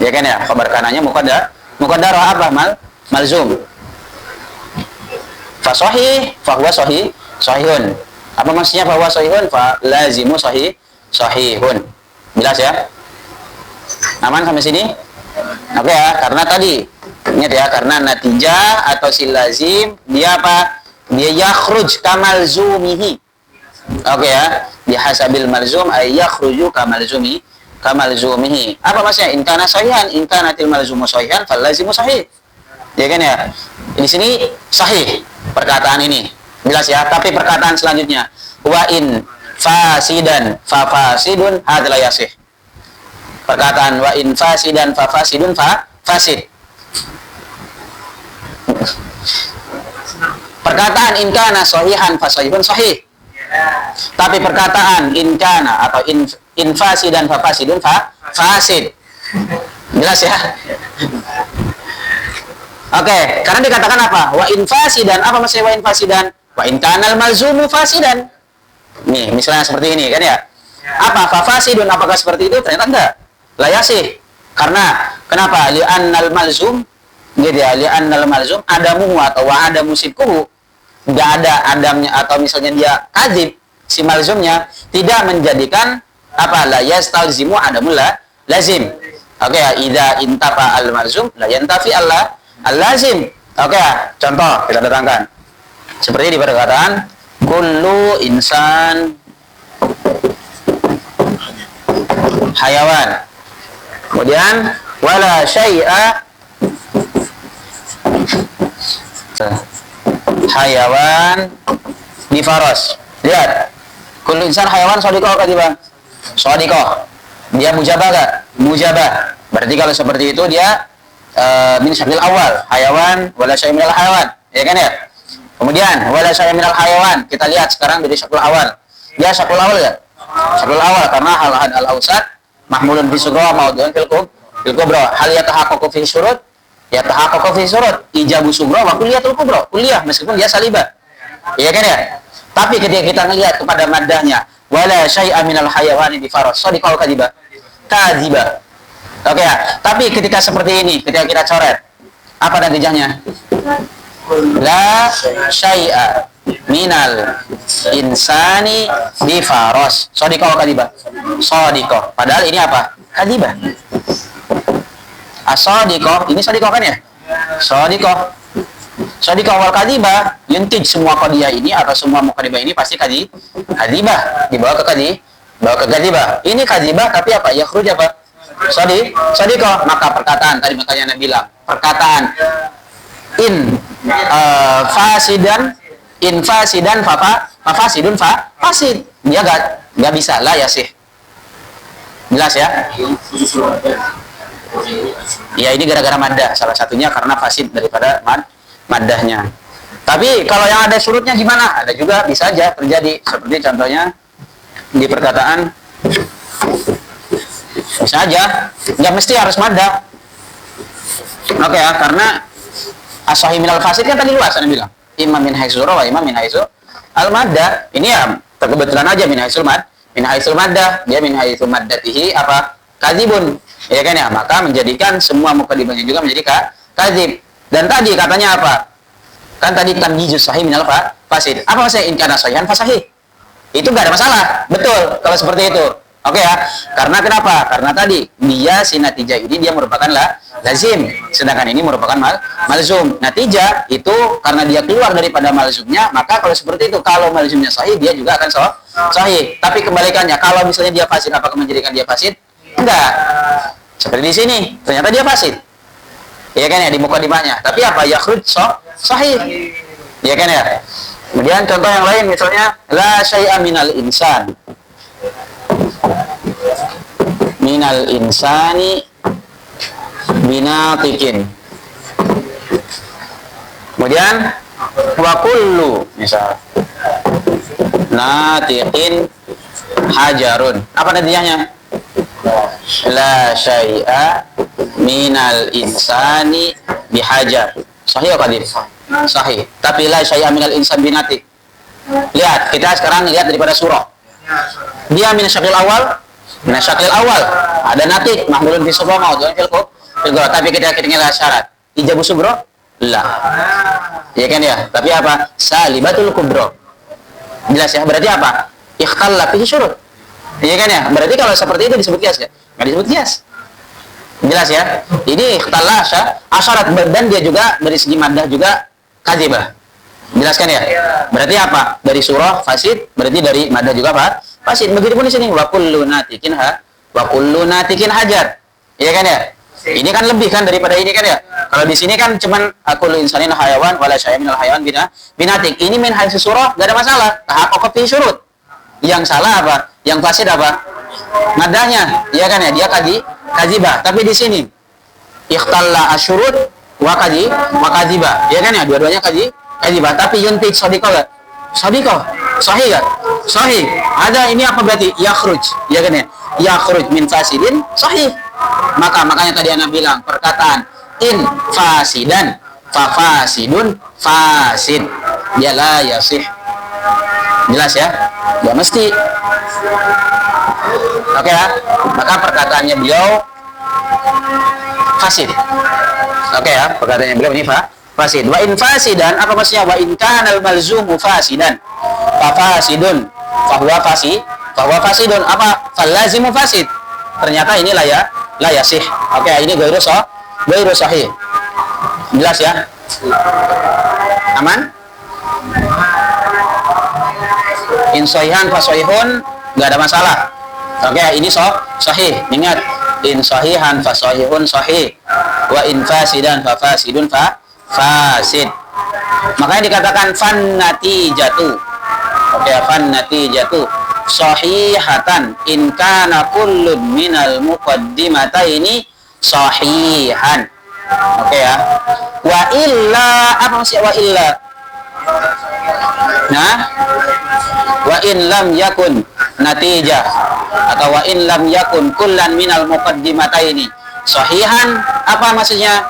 Ya kan ya? Khabar kananya muqaddarah apa? Malzum. Fa sahih, fa huwa sahihun. Apa maksudnya fa huwa sahihun? Fa lazimu sahihun. Jelas ya? Aman sampai sini? Oke ya, karena tadi ingat ya, karena natijah atau si lazim dia apa? Dia yakhruj kamalzumihi. Oke ya, bihasabil malzum ay yakhruju kamalzumihi. Apa maksudnya? In kana sahihan, in kanatil malzumu sahihan fal lazimu sahih. Ya kan ya? Di sini sahih perkataan ini. Jelas ya? Tapi perkataan selanjutnya wa in fasidan fa fasidun hadla yasih. Perkataan wa in fasidan fa fasidun fa fasid. Perkataan in kana sahihan fa sahihun sahih. Tapi perkataan in kana atau in fasidan fa fasidun fa fasid. Jelas ya? Oke, karena dikatakan apa? Wa in fasidan, apa maksudnya wa in fasidan? Wa in kanal malzumu fasidan. Nih, misalnya seperti ini kan ya? Apa? Fa fasidun, apakah seperti itu? Ternyata enggak. La yasih. Karena kenapa? Li'annal malzum, gitu ya, li'annal malzum adamu atau wa adamu sidquhu. Enggak ada adamnya atau misalnya dia kadzib, si malzumnya tidak menjadikan apa? La yastalzimu adamul lazim. Oke ya, idza intafa al malzum la yantafi al lazim. Oke ya, contoh kita datangkan. Seperti di perkataan kullu insan hayawan. Kemudian wala syai'a hayawan di faras. Lihat. Kullu insan hayawan shadiqah katiba. Shadiqah. Dia mujabah enggak? Mujabah. Berarti kalau seperti itu dia min syakil awal, hayawan wala syai' minal hayawan. Ya kan ya? Kemudian wala syai' minal hayawan. Kita lihat sekarang dari syakul awal. Dia syakul awal ya? Syakul awal karena hal-hal al-awsat mahmulun fi sughra maudhu'un fil kubra. Hal yatahaqqaqu fi syurut? Yatahaqqaqu fi syurut. Ijabu sughra wa kulliyatul kubra. Kulliyah meskipun dia salibah. Iya kan ya? Tapi ketika kita melihat kepada maddahnya wala syai'a minal hayawani bi faras, shadiqah kadiba. Kadiba. Oke ya. Tapi ketika seperti ini, ketika kita coret, apa natijahnya? La syai'a minal insani bifaros. Sodikoh kadibah. Sodikoh. Padahal ini apa? Kadibah. Asodikoh. Ini sodikoh kan ya? Sodikoh. Sodikoh wal kadibah. Yuntij semua qadiyah ini atau semua mukadibah ini pasti kadibah. Dibawa ke kadibah. Ini kadibah tapi apa? Yakhruj apa? Sodikoh. Maka perkataan tadi makanya Anda bilang. Perkataan in fasidan fasidun fasid. Dia gak bisa lah ya sih. Jelas ya? Ya ini gara-gara maddah salah satunya karena fasid daripada maddahnya. Tapi kalau yang ada surutnya gimana? Ada juga bisa aja terjadi seperti contohnya di perkataan bisa aja nggak mesti harus maddah. Oke ya, karena as-sahih minal fasid kan tadi luas Anda bilang. Imam min haitsu wa imam min haitsu al-maddah. Ini ya kebetulan aja min haitsul maddah, dia min haitsu maddatihi apa? Kadzibun. Ya kan ya, maka menjadikan semua mukadimahnya juga menjadi kadzib. Dan tadi katanya apa? Kan tadi tamyizus sahih minal fasid. Apa maksudnya in kana sahihan fa sahih? Itu enggak ada masalah. Betul kalau seperti itu. Oke ya. Karena kenapa? Karena tadi dia si natijah ini dia merupakan lazim, sedangkan ini merupakan malzum. Natijah itu karena dia keluar daripada malzumnya, maka kalau seperti itu kalau malzumnya sahih dia juga akan sahih. Tapi kebalikannya, kalau misalnya dia fasid, apakah menjadikan dia fasid? Enggak. Seperti di sini, ternyata dia fasid. Iya kan ya di mukadimahnya. Tapi apa? Yakhruj sahih. Iya kan ya? Kemudian contoh yang lain misalnya la syai'a minal insani binatikin. Kemudian wa kullu misal natiqin hajarun. Apa natijahnya? La syai'a minal insani bihajar. Sahih atau qadir? Sahih. Tapi la syai'a minal insan binatik. Lihat, kita sekarang lihat daripada surah. Dia min syakil awal. Ada natik mahmulun fi sufra maudun fil tapi kita lihat syarat. Ijabu subro? La. Ya kan ya? Tapi apa? Salibatul kubro. Jelas ya? Berarti apa? Ikhtalla fihi syurut. Iya kan ya? Berarti kalau seperti itu disebut kias ya? Nggak disebut kias. Jelas ya? Ini ikhtalla asyarat dan dia juga dari segi maddah juga kadzibah. Jelaskan ya? Berarti apa? Dari surah fasid, berarti dari maddah juga apa? Fasid. Begitupun di sini wa kullu natikin hajar. Iya kan ya? Ini kan lebih kan daripada ini kan ya? Kalau di sini kan cuman kullu insanin hayawan wala syai'un minal hayawan binatik. Ini min haitsu surah enggak ada masalah. Tahaqqaq fi syurut. Yang salah apa? Yang fasid apa? Maddahnya. Iya kan ya? Dia kadzibah. Tapi di sini ikhtalla asyurut wa kadzibah. Iya kan ya? Dua-duanya kadzibah. Tapi yuntij sadiqah enggak? Sadiqah. Sahih enggak? Sahih. Ada ini apa berarti? Yakhruj. Iya kan ya? Yakhruj min fasidin sahih. Makanya tadi Anda bilang perkataan in fasidan fa fasidun fasid. Dia la yasih. Jelas ya? Ya mesti. Oke ya? Maka perkataannya beliau fasid. Oke ya? Perkataannya beliau ini fasid. Wa in fasidan, apa maksudnya? Wa in kanal malzumu fasidan fa fasidun fa huwa fasidun. Apa? Fal lazimu fasid. Ternyata ini la yasih. Oke, ini ghairu sahih. Jelas ya? Aman? In sahihan fa sahihun, enggak ada masalah. Oke, ini sahih. Ingat, in sahihan fa sahihun sahih. Wa in fasidan fa fasidun fasid. Makanya dikatakan fan natijatu. Oke, fan natijatu sahihatan in kana kullun minal muqaddimataini sahihan. Oke ya. Wa illa, apa maksudnya wa illa? Nah, wa in lam yakun natijah atau wa in lam yakun kullan minal muqaddimataini sahihan, apa maksudnya?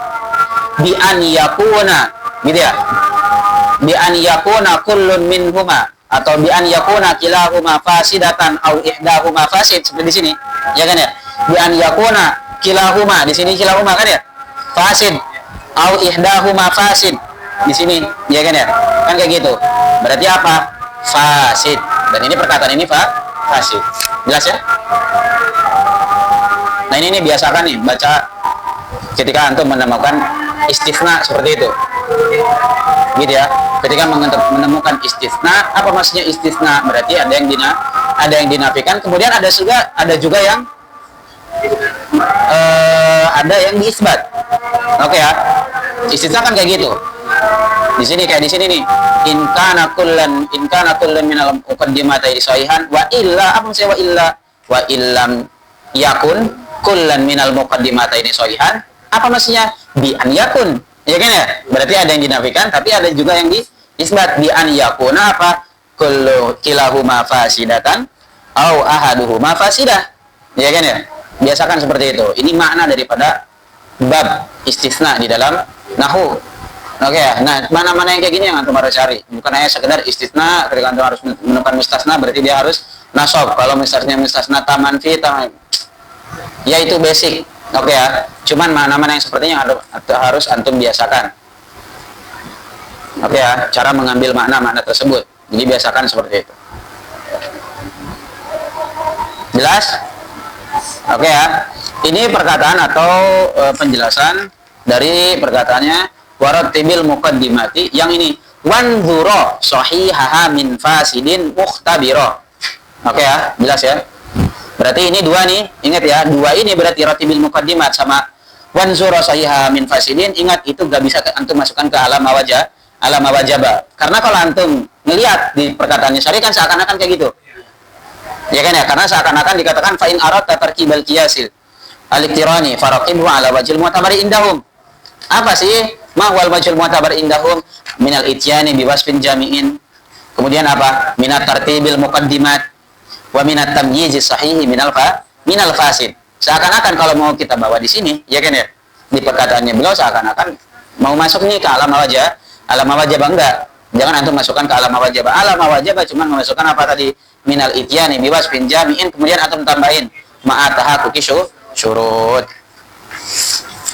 Bi an yakuna, gitu ya. Bi an yakuna kullun minhuma atau bi an yakuna kilahuma fasidatan au ihdahuma fasid, seperti di sini. Ya kan ya? Bi an yakuna kilahuma, di sini kilahuma kan ya? Fasid. Au ihdahuma fasid. Di sini, ya kan ya? Kan kayak gitu. Berarti apa? Fasid. Dan ini perkataan ini fasid. Jelas ya? Nah ini biasakan nih baca ketika antum menemukan istisna seperti itu. Gitu ya. Ketika menemukan istisna, apa maksudnya istisna? Berarti ada yang dinafikan, kemudian ada juga yang ada yang diisbat. Oke ya. Istisna kan kayak gitu. Di sini kayak di sini nih. In kana kullan minal muqaddimati sahihan wa illa, apa maksudnya wa illam yakun kullan minal muqaddimati sahihan. Apa maksudnya? Bi an yakun. Ya kan ya? Berarti ada yang dinafikan tapi ada juga yang diisbat. Bi an yakuna apa? Kullu kilahuma fasidatan au ahaduhuma fasidah. Ya kan ya? Biasakan seperti itu. Ini makna daripada bab istisna di dalam nahwu. Oke ya. Nah, mana-mana yang kayak gini yang antum harus cari. Bukan hanya sekedar istisna, ketika antum harus menemukan mustasna berarti dia harus nasab. Kalau misalnya mustasna taman fi taman. Ya itu basic. Oke ya. Cuman mana-mana yang sepertinya harus antum biasakan. Oke ya, cara mengambil makna-makna tersebut. Jadi biasakan seperti itu. Jelas? Oke ya. Ini perkataan atau penjelasan dari perkataannya warattibil muqaddimati, yang ini wanzura sahihaha min fasidin mukhtabira. Oke ya, jelas ya. Berarti ini dua nih, ingat ya, dua ini berarti rattibil muqaddimat sama wanzura sahihaha min fasidin. Ingat itu gak bisa antum masukkan ke alam mawajaba. Karena kalau antum melihat di perkataannya syari kan seakan-akan kayak gitu. Ya kan ya, karena seakan-akan dikatakan fa in aradta tarkibal qiyasil al-iqtirani faraqibhu ala wajhil mu'tabari indahum. Apa sih mahwal wajhul mu'tabar indahum? Minal ityani biwasfin jami'in. Kemudian apa? Minat tartibil muqaddimat wa minat tamyizi sahihi minal fasid. Seakan-akan kalau mau kita bawa di sini, ya kan ya? Di perkataannya beliau seakan-akan mau masuk nih ke alam mawajaba enggak. Jangan antum masukkan ke alam mawajaba. Alam mawajaba cuma memasukkan apa tadi? Minal ityani biwasfin jami'in, kemudian antum tambahin ma'atahaquqi syurut.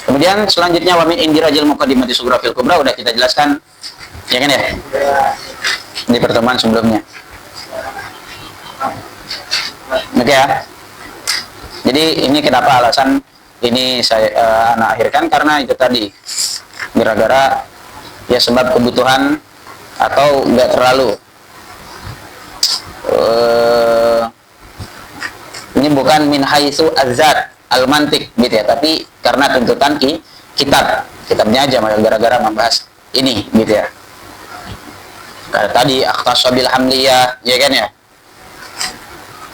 Kemudian selanjutnya wa min indirajil muqaddimati sughra fil kubra udah kita jelaskan, ya kan ya? Di pertemuan sebelumnya. Oke ya. Jadi ini kenapa alasan ini saya anak akhirkan, karena itu tadi gara-gara ya sebab kebutuhan atau enggak terlalu ini bukan min haitsu azzat al-mantik gitu ya, tapi karena tuntutan kitabnya aja gara-gara membahas ini gitu ya. Karena tadi akhtas bil hamliyah, ya kan ya,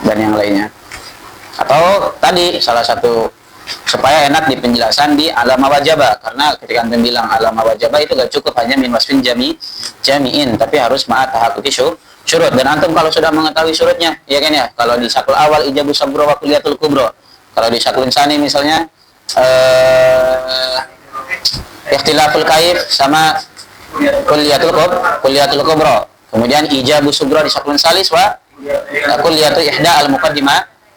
dan yang lainnya. Atau tadi salah satu supaya enak di penjelasan di alam mawajaba, karena ketika antum bilang alam mawajaba itu gak cukup hanya min wasfin jami'in, tapi harus ma'at tahaqquqi syurut. Dan antum kalau sudah mengetahui syurutnya, ya kan ya, kalau di syakul awal ijabus sabro wa kulliyatul kubro, kalau di syaklun sani misalnya ikhtilaful kaif sama kulliyatul kubro, kemudian ijabus subro di syaklun salis wa kulliyatu ihda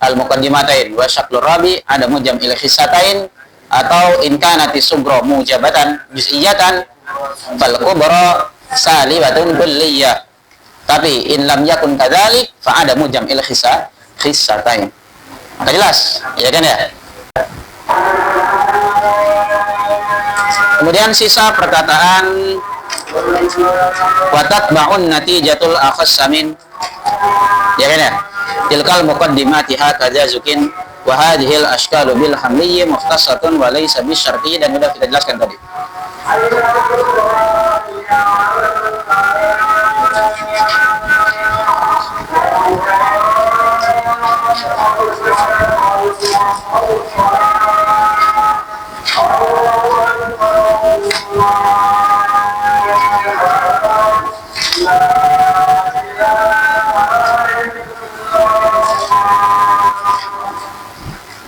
al-muqaddimatain wa syaklur rabi ada jam'il khissatain, atau in kanati subro mujabatan juz'iyatan fal kubro salibatun kulliyah, tapi in lam yakun kadzalik fa ada jam'il khissatain. Maka jelas, ya kan ya? Kemudian sisa perkataan watat ba'un natijatul akhassamin, ya kan ya? Tilkal muqaddimati hakadza zukin wa hadhil ashkalu bil hamliyyi mukhtasatun wa laysa bisyarti, dan sudah kita jelaskan tadi.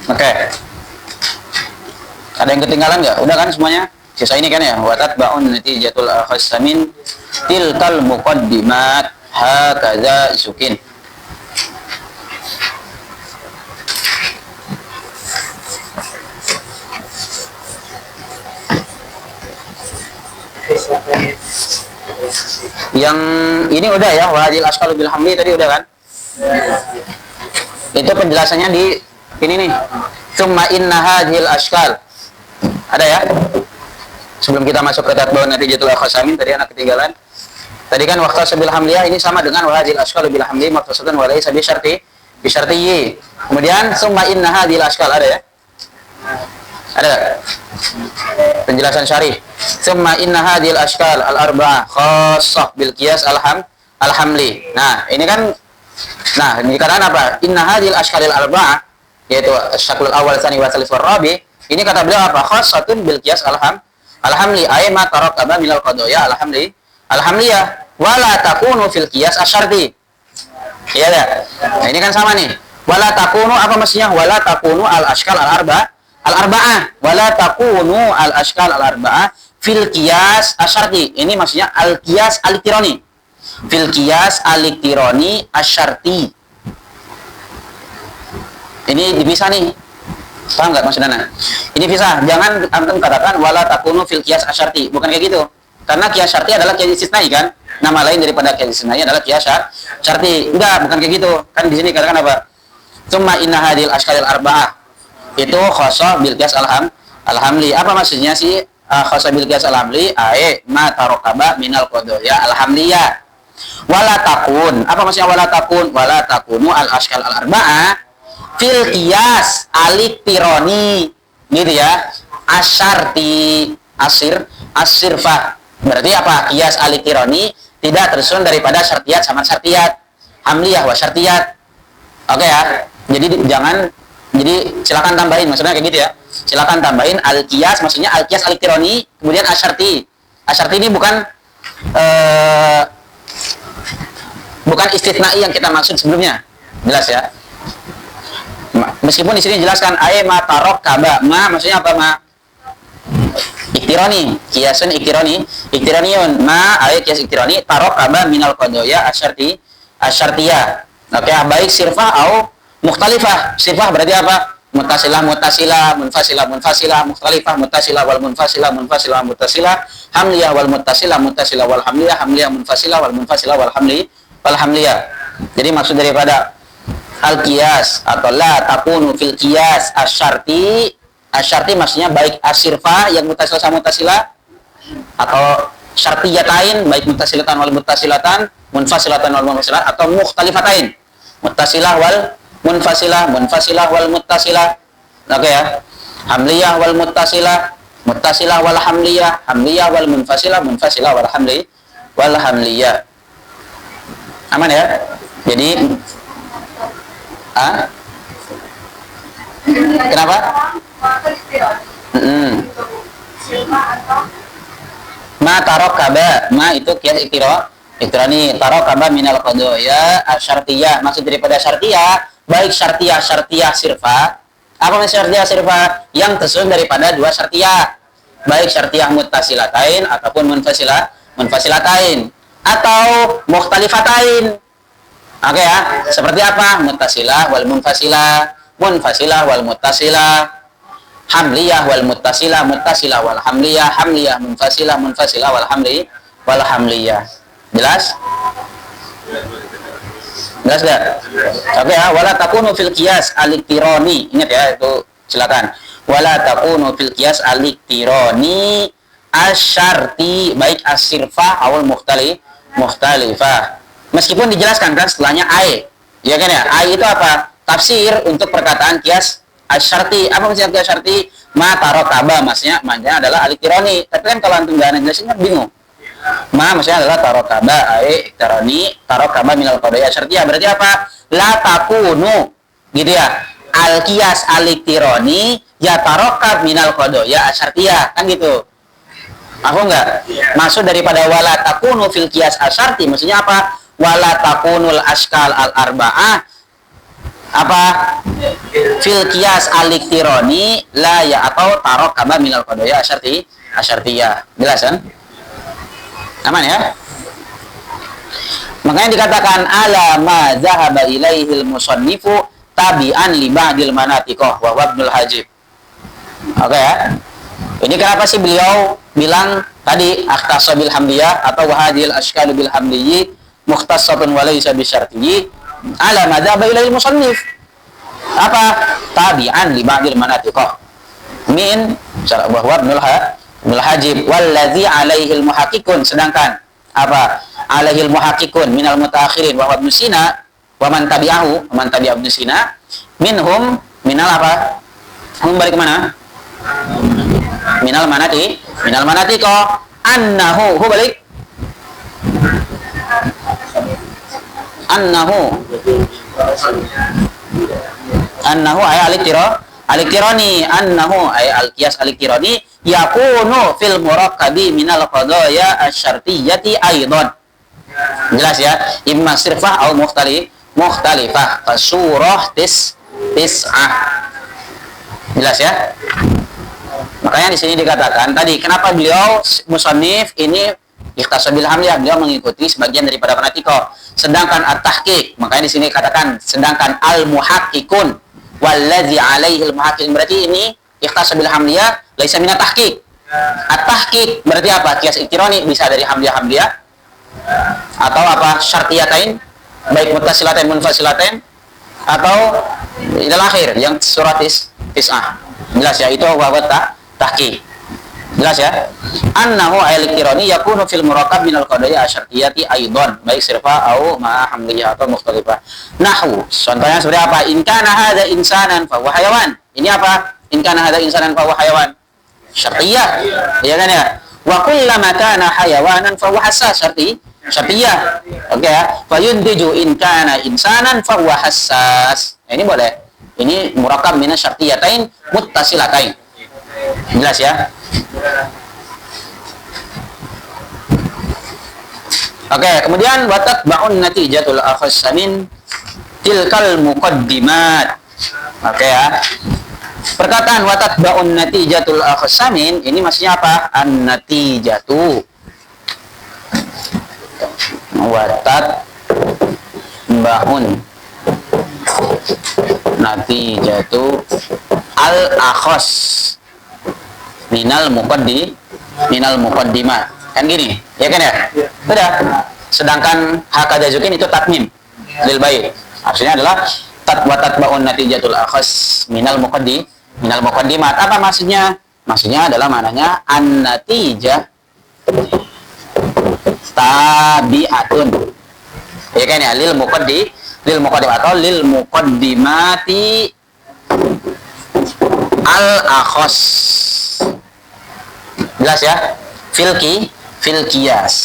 Oke. Ada yang ketinggalan nggak? Udah kan semuanya? Sisa ini kan ya? Watat ba'un natijatul akhassamin tilkal muqaddimat hakadza sukin. Yang ini udah ya, wa hadhil ashkalu bil hamli tadi udah kan? Itu penjelasannya di ini nih. Tsumma inna hadhil ashkal. Ada ya? Sebelum kita masuk ke tatbawun natijatul akhasamin tadi anak ketinggalan. Tadi kan waktu sabil hamliyah ini sama dengan wa hadhil ashkalu bil hamli maqsudan wa laysa bi syarti. Kemudian tsumma inna hadhil ashkal ada ya? Ada penjelasan syarih. Tsumma inna hadhil ashkal al-arba'ah khassah bil qiyas al-hamli. Nah, ini kan dikatakan apa? Inna hadhil ashkal al-arba'ah yaitu asy-syaklul awal, tsani, wa tsalits, wa rabi. Ini kata beliau apa? Khassatun bil qiyas al-hamli ay ma tarakkaba min al-qadaya alhamliyah wala takunu fil qiyas asy-syarti. Iya dah. Nah, ini kan sama nih. Wala takunu apa maksudnya? Wala takunu al-ashkal al-arba'ah wala takunu al-ashkal al-arba'ah fil qiyas asy-syarti. Ini maksudnya al-qiyas al-iktirani. Fil qiyas al-iktirani asy-syarti. Ini dipisah nih. Paham nggak maksudnya? Ini pisah. Jangan antum katakan wala takunu fil qiyas asy-syarti. Bukan kayak gitu. Karena qiyas syarti adalah qiyas istisnai kan? Nama lain daripada qiyas istisnai adalah qiyas syarti. Enggak, bukan kayak gitu. Kan di sini katakan apa? Tsumma inna hadhil ashkalil arba'ah. Itu khassa bil qiyas alhamli. Apa maksudnya sih khassa bil qiyas alhamli? Ai ma tarakaba minal qadaya alhamliyah. Wala takun. Apa maksudnya wala takun? Wala takunu al ashkal al arba'ah fil qiyas al-iktirani. Gitu ya. Asyarti asirfah. Berarti apa? Qiyas al-iktirani tidak tersusun daripada syartiyat sama syartiyat. Hamliyah wa syartiyat. Oke ya. Jadi silakan tambahin maksudnya kayak gitu ya. Silakan tambahin al-qiyas maksudnya al-qiyas al-iktirani kemudian asyarti. Asyarti ini bukan istitsnai yang kita maksud sebelumnya. Jelas ya. Meskipun di sini jelaskan ay ma tarakkaba. Ma maksudnya apa ma? Iktirani, qiyasun iktiraniun. Ma ay qiyas iktirani tarakkaba minal qadaya asyartiyah. Oke, baik sirfah atau mukhtalifah. Sirfah berarti apa? Muttasilah, munfasilah, mukhtalifah, muttasilah wal munfasilah, hamliyah wal muttasilah wal hamliyah, munfasilah wal hamliyah. Jadi maksud daripada al-qiyas atau la takunu fil qiyas asyarti maksudnya baik asirfa yang muttasilah sama muttasilah atau syartiyatain baik muttasilatan wal muttasilatan, munfasilatan wal munfasilah atau mukhtalifatain. Muttasilah wal munfasilah wal muttasilah. Oke ya. Hamliyah wal muttasilah wal hamliyah wal munfasilah wal hamliyah. Aman ya? Jadi kenapa? Ma tarakkaba, ma itu qiyas iktirani, tarakkaba minal qadaya asyartiyah. Maksud daripada syartiyah, baik syartiyah sirfa. Apa maksud syartiyah sirfa? Yang tersusun daripada dua syartiyah. Baik syartiyah muttasilatain ataupun munfasilatain atau mukhtalifatain. Oke ya, seperti apa? Muttasilah wal munfasilah wal muttasilah, hamliyah wal muttasilah wal hamliyah munfasilah wal hamliyah. Jelas? Jelas gak? Oke ya, wala takunu fil qiyas al-iktirani. Ingat ya, itu silakan. Wala takunu fil qiyas al-iktirani asyarti baik asirfah awal mukhtalifah. Meskipun dijelaskan kan setelahnya ai. Ya kan ya? Ai itu apa? Tafsir untuk perkataan qiyas asyarti. Apa maksudnya qiyas asyarti? Ma tarakkaba maksudnya adalah al-iktirani. Tapi kan kalau antum enggak jelasin kan bingung. Ma maksudnya adalah tarakkaba ai iktirani tarakkaba minal qadaya asyartiyah. Berarti apa? La takunu. Gitu ya. Al-qiyas al-iktirani ya tarakkab minal qadaya asyartiyah. Kan gitu. Aku enggak? Maksud daripada wala takunu fil qiyas asyarti maksudnya apa? Wala takunul ashkal al-arba'ah apa? Fil qiyas al-iktirani la ya atau tarakkaba minal qadaya asyartiyah. Jelas kan? Aman ya? Makanya dikatakan ala ma zahaba ilaihil musannifu tabi'an li ba'dil manatiqah wa huwa ibnul hajib. Oke ya? Ini kenapa sih beliau bilang tadi akhtassa bil hamliyah atau wahadil ashkalu bil hamliyi mukhtassatun wa laysa bi syartiyyi ala madzhab ilal musannif. Apa? Tabi'an li ba'dil manatiqah min bahwa Ibnul Hajib wallazi alaihi al-muhaqqiqun, sedangkan apa? Alaihi al-muhaqqiqun minal mutaakhirin wa Ibnu Sina wa man tabi'ahu, man tabi'a Ibnu Sina minhum minal apa? Balik mana? Minal manatiqah annahu balik annahu ay al-iktirani annahu ay al-qiyas al-iktirani yakunu fil murakkabi minal qadaya asy-syartiyyati aidan. Jelas ya, imma sirfah atau mukhtalifah fasurah tis'ah. Jelas ya. Makanya di sini dikatakan tadi kenapa beliau musannif ini ikhtassa bil hamliyah, beliau mengikuti sebagian daripada manatiqah. Sedangkan at-tahqiq, makanya di sini katakan sedangkan al-muhaqqiqun wallazi alaihi al-muhaqqiqun, berarti ini ikhtassa bil hamliyah laisa min at-tahqiq. At-tahqiq berarti apa? Qiyas iktirani bisa dari hamliyah atau apa? Syartiyatain, baik muttasilatain munfasilatain atau ilal akhir yang surat tis'ah. Jelas ya, itu wawat tahqiq. Jelas ya? Annahu al-iktirani yakunu fil murakkab minal qadaya asyartiyati aidan, baik sirfa au ma hamliyah atau mukhtalifah. Nahwu, contohnya seperti apa? In kana hadza insanan fa huwa hayawan. Ini apa? In kana hadza insanan fa huwa hayawan. Syartiyah. Ya kan ya? Wa kullama kana hayawanan fa huwa hassas, syartiyah. Oke ya. Fa yuntiju in kana insanan fa huwa hassas. Ini boleh. Ini murakkab min syartiyatain muttasilatain. Jelas ya? Oke, kemudian watat ba'un natijatul akhassa min tilkal muqaddimat. Oke ya. Perkataan watat ba'un natijatul akhassa min ini maksudnya apa? An-natijatu. Watat ba'un natijatu al-akhas minal muqaddimah. Kan gini, ya kan ya? Sudah. Sedangkan hakadha zukin itu tatmim lil bait. Artinya adalah tatba'un natijatul akhas minal muqaddimat. Apa maksudnya? Maksudnya adalah maknanya an-natijah tabi'atun. Ya kan ya? Lil muqaddim atau lil muqaddimati al-akhas. Jelas ya? Fil qiyas.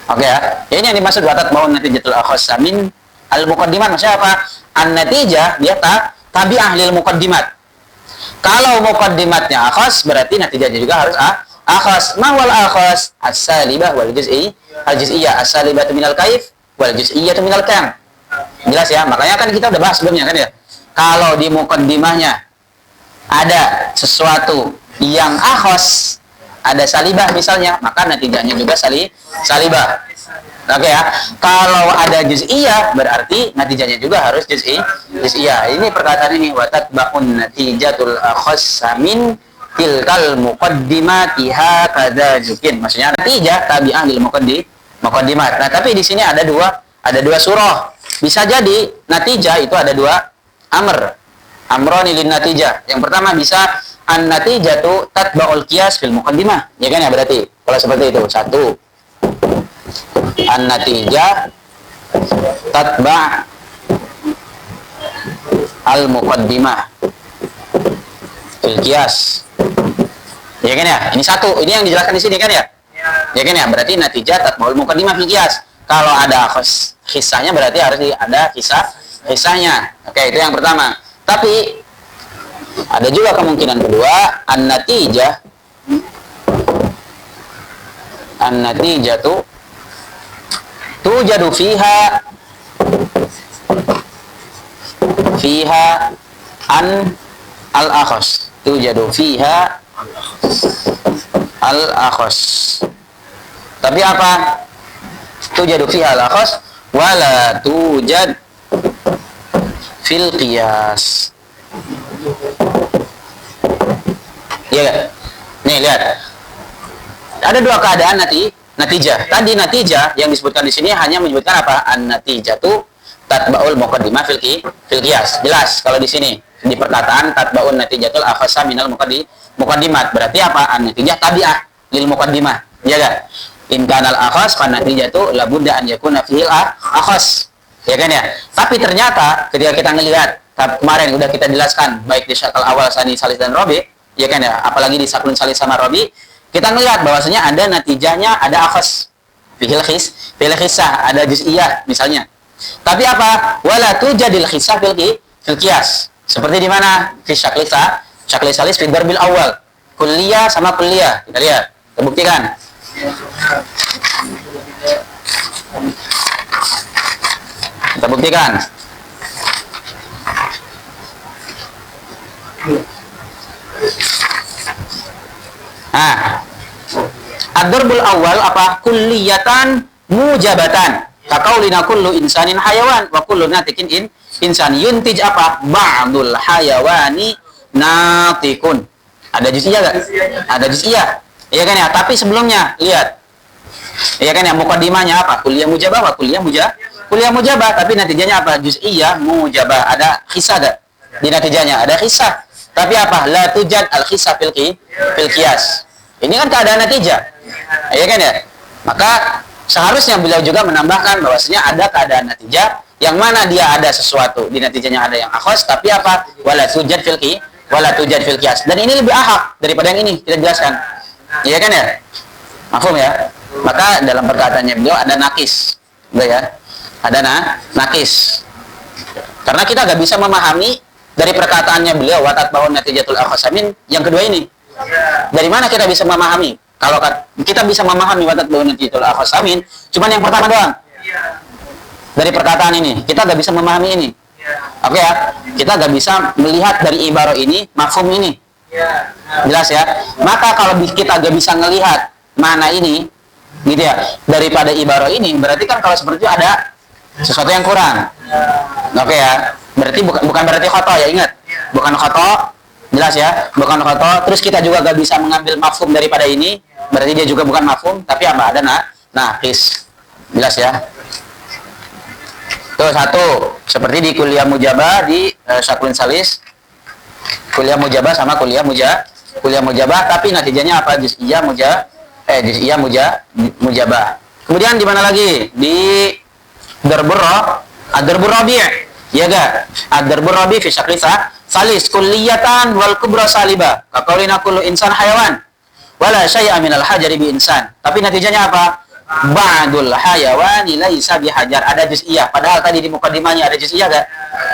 Oke ya. Ini yang dimaksud watat ba'un natijatul akhas min al-muqaddimat. Maksudnya apa? An-natijah dia tabi'ah lil muqaddimat. Kalau muqaddimatnya akhas berarti natijahnya juga harus akhas. Ma wal akhas? As-salibah wal juz'iyyah. As-salibatu minal kaif wal juz'iyyatu minal kam. Jelas ya? Makanya kan kita udah bahas sebelumnya kan ya. Kalau di muqaddimahnya ada sesuatu yang akhas, ada salibah misalnya, maka natijahnya juga salibah. Oke ya. Kalau ada juz'iyah berarti natijahnya juga harus juz'iyah. Ini perkataan ini watat ba'un natijatul akhassa min tilkal muqaddimati hakadha zukin. Maksudnya natijah tabi'ah lil muqaddimat. Nah, tapi di sini ada dua surah. Bisa jadi natijah itu ada dua amroni lin natijah. Yang pertama bisa an-natijatu tatba'ul qiyas fil muqaddimah. Ya kan ya, berarti kalau seperti itu. Satu, an-natijah tatba' al-muqaddimah fil qiyas. Ya kan ya? Ini satu. Ini yang dijelaskan di sini kan ya? Ya kan ya? Berarti natijah tatba'ul muqaddimah fil qiyas. Kalau ada kisahnya berarti harus ada kisahnya. Oke, itu yang pertama. Tapi ada juga kemungkinan kedua, an-natijatu tujadu fiha al-akhas. Tujadu fiha al-akhas. Tapi apa? Tujadu fiha al-akhas wala tujad fil qiyas. Ya, Nih lihat. Ada dua keadaan natijah. Tadi natijah yang disebutkan di sini hanya menyebutkan apa? An-natijatu tatba'ul muqaddimah fil qiyas. Jelas kalau di sini di perkataan tatba'un natijatul akhassa minal muqaddimat. Berarti apa? An-natijah tabi'ah lil muqaddimah. Ya kan? In kanal akhas fa natijatu la budda an yakuna fil akhas. Ya kan ya? Tapi ternyata ketika kita ngelihat kemarin udah kita jelaskan baik di syakal awal sani salis dan robi, ya kan ya? Apalagi di saklun salis sama robi, kita ngelihat bahwasanya ada natijahnya, ada akhas fil khisah, ada juz'iyah misalnya. Tapi apa? Wala tujadil khisah fil qiyas. Seperti di mana? Fi syakli salis fi darbil awal. Kulliyah sama kulliyah. Kita lihat, kita buktikan. Kita buktikan. Nah, ad-darbul awal apa? Kulliyatan mujabatan. Kaqaulina kullu insanin hayawan wa kullu natikin insan. Yuntij apa? Ba'dul hayawani natikun. Ada juz'iyah enggak? Ada juz'iyah. Iya kan ya? Tapi sebelumnya lihat. Iya kan ya? Muqaddimahnya apa? Kulliyah mujabah wa kulliyah mujabah, tapi natijanya apa? Juz'iyah mujabah. Ada khisah enggak? Di natijanya ada khisah. Tapi apa? La tujad al-khisah fil qiyas. Ini kan keadaan natijah. Iya kan ya? Maka seharusnya beliau juga menambahkan bahwasanya ada keadaan natijah yang mana dia ada sesuatu di natijahnya ada yang akhos, tapi apa? Wala tujad fil qiyas. Dan ini lebih ahak daripada yang ini kita jelaskan. Iya kan ya? Mafhum ya? Maka dalam perkataannya beliau ada nakis. Udah ya? Ada nakis. Karena kita gak bisa memahami dari perkataannya beliau watat bahwa natijatul akhasamin yang kedua ini. Dari mana kita bisa memahami? Kalau kita bisa memahami watat bahwa natijatul akhasamin cuman yang pertama doang. Dari perkataan ini, kita gak bisa memahami ini. Oke ya? Kita gak bisa melihat dari ibarah ini, mafhum ini. Jelas ya? Maka kalau kita gak bisa ngelihat mana ini, gitu ya, daripada ibarah ini, berarti kan kalau seperti itu ada sesuatu yang kurang. Oke ya? Berarti bukan berarti khoto ya, ingat. Bukan khoto, jelas ya? Bukan khoto, terus kita juga gak bisa mengambil mafhum daripada ini, berarti dia juga bukan mafhum, tapi apa? Ada nakis. Jelas ya? Tuh satu, seperti di kuliah mujabah di syaklun salis, kuliah mujabah sama kuliah mujabah, tapi natijanya apa? Juz'iyah mujabah. Kemudian di mana lagi? Di ad-darbur rabi'. Ya ga? Ad-darbur rabi' fi syakli salis kulliyatan wal kubra salibah. Kaqaulina kullu insan hayawan. Wala syai'a minal hajari bi insan. Tapi natijanya apa? Ba'dul hayawani laisa bihajar. Ada juz'iyah. Padahal tadi di muqaddimahnya ada juz'iyah enggak?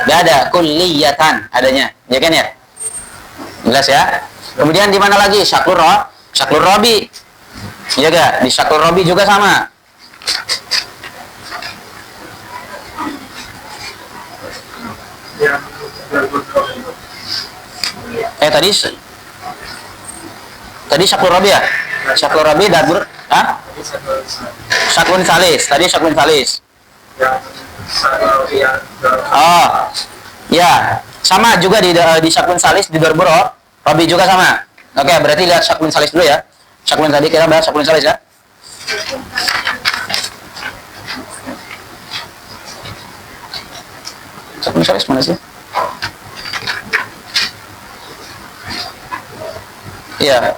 Enggak ada. Kulliyatan adanya. Ya kan ya? Jelas ya? Kemudian di mana lagi? Syaklur rabi. Ya enggak? Di syaklur rabi juga sama. Tadi syaklur rabi ya? Syaklur rabi darbur syaklun salis. Tadi syaklun salis. Oh. Ya, sama juga di syaklun salis di darbur rabi juga sama. Oke, berarti lihat syaklun salis dulu ya. Syaklun tadi kita bahas syaklun salis ya. Syaklun salis mana sih? Iya.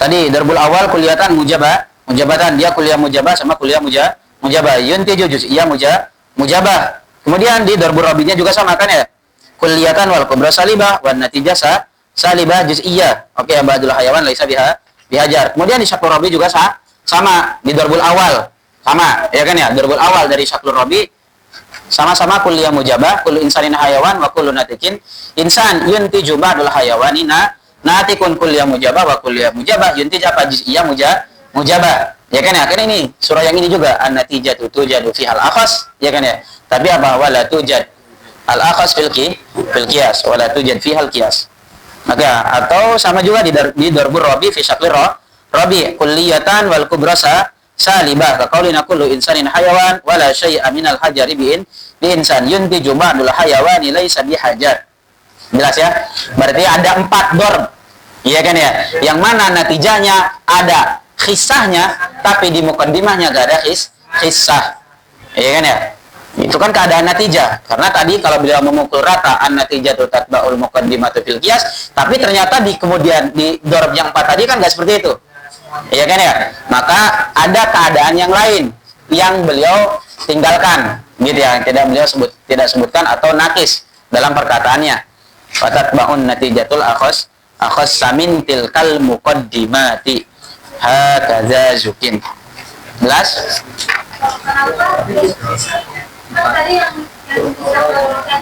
Tadi darbul awal kuliatan mujabatan, dia kuliah mujabah sama kuliah mujabah. Yuntiju juz'iyah mujabah. Kemudian di darbul rabinya juga sama kan ya? Kuliatan wal kubra salibah wan natijah salibah juz'iyah. Oke, ba'dul hayawan laisa bihajar. Kemudian di syaklur rabi juga sama di darbul awal. Sama, ya kan ya? Darbul awal dari syaklur rabi sama-sama kuliah mujabah, kullu insanin hayawan wa kullu natikin insan. Yuntiju ba'dul hayawanina natikun kuliah mujabah wa kuliah mujabah. Yuntij apa? Juz'iyah mujabah. Ya kan ya? Kan ini surah yang ini juga an-natijatu tujadu fihal akhas, ya kan ya? Tapi apa? Wala tujad al-akhas fil qiyas wala tujad fihal qiyas. Maka atau sama juga di darbur rabi fi syakli rabi kulliyatan wal kubra salibah ka qaulina kullu insanin hayawan wala syai'a minal hajari bi insan. Yuntiju ba'dul hayawani laisa bihajar. Jelas ya? Berarti ada 4 dorb. Iya kan ya? Yang mana natijahnya ada kisahnya, tapi di mukaddimahnya gak ada kisah. Iya kan ya? Itu kan keadaan natijah. Karena tadi kalau beliau memukul rata an natijatu tatba'ul muqaddimatu fil qiyas, tapi ternyata di kemudian di dorab yang 4 tadi kan nggak seperti itu. Iya kan ya? Maka ada keadaan yang lain yang beliau tinggalkan, gitu ya, yang tidak sebutkan atau nakis dalam perkataannya. Fatatba'un natijatul akhos samin tilkal muqaddimati hakaza zukin. Jelas? Tadi yang bisa melakukan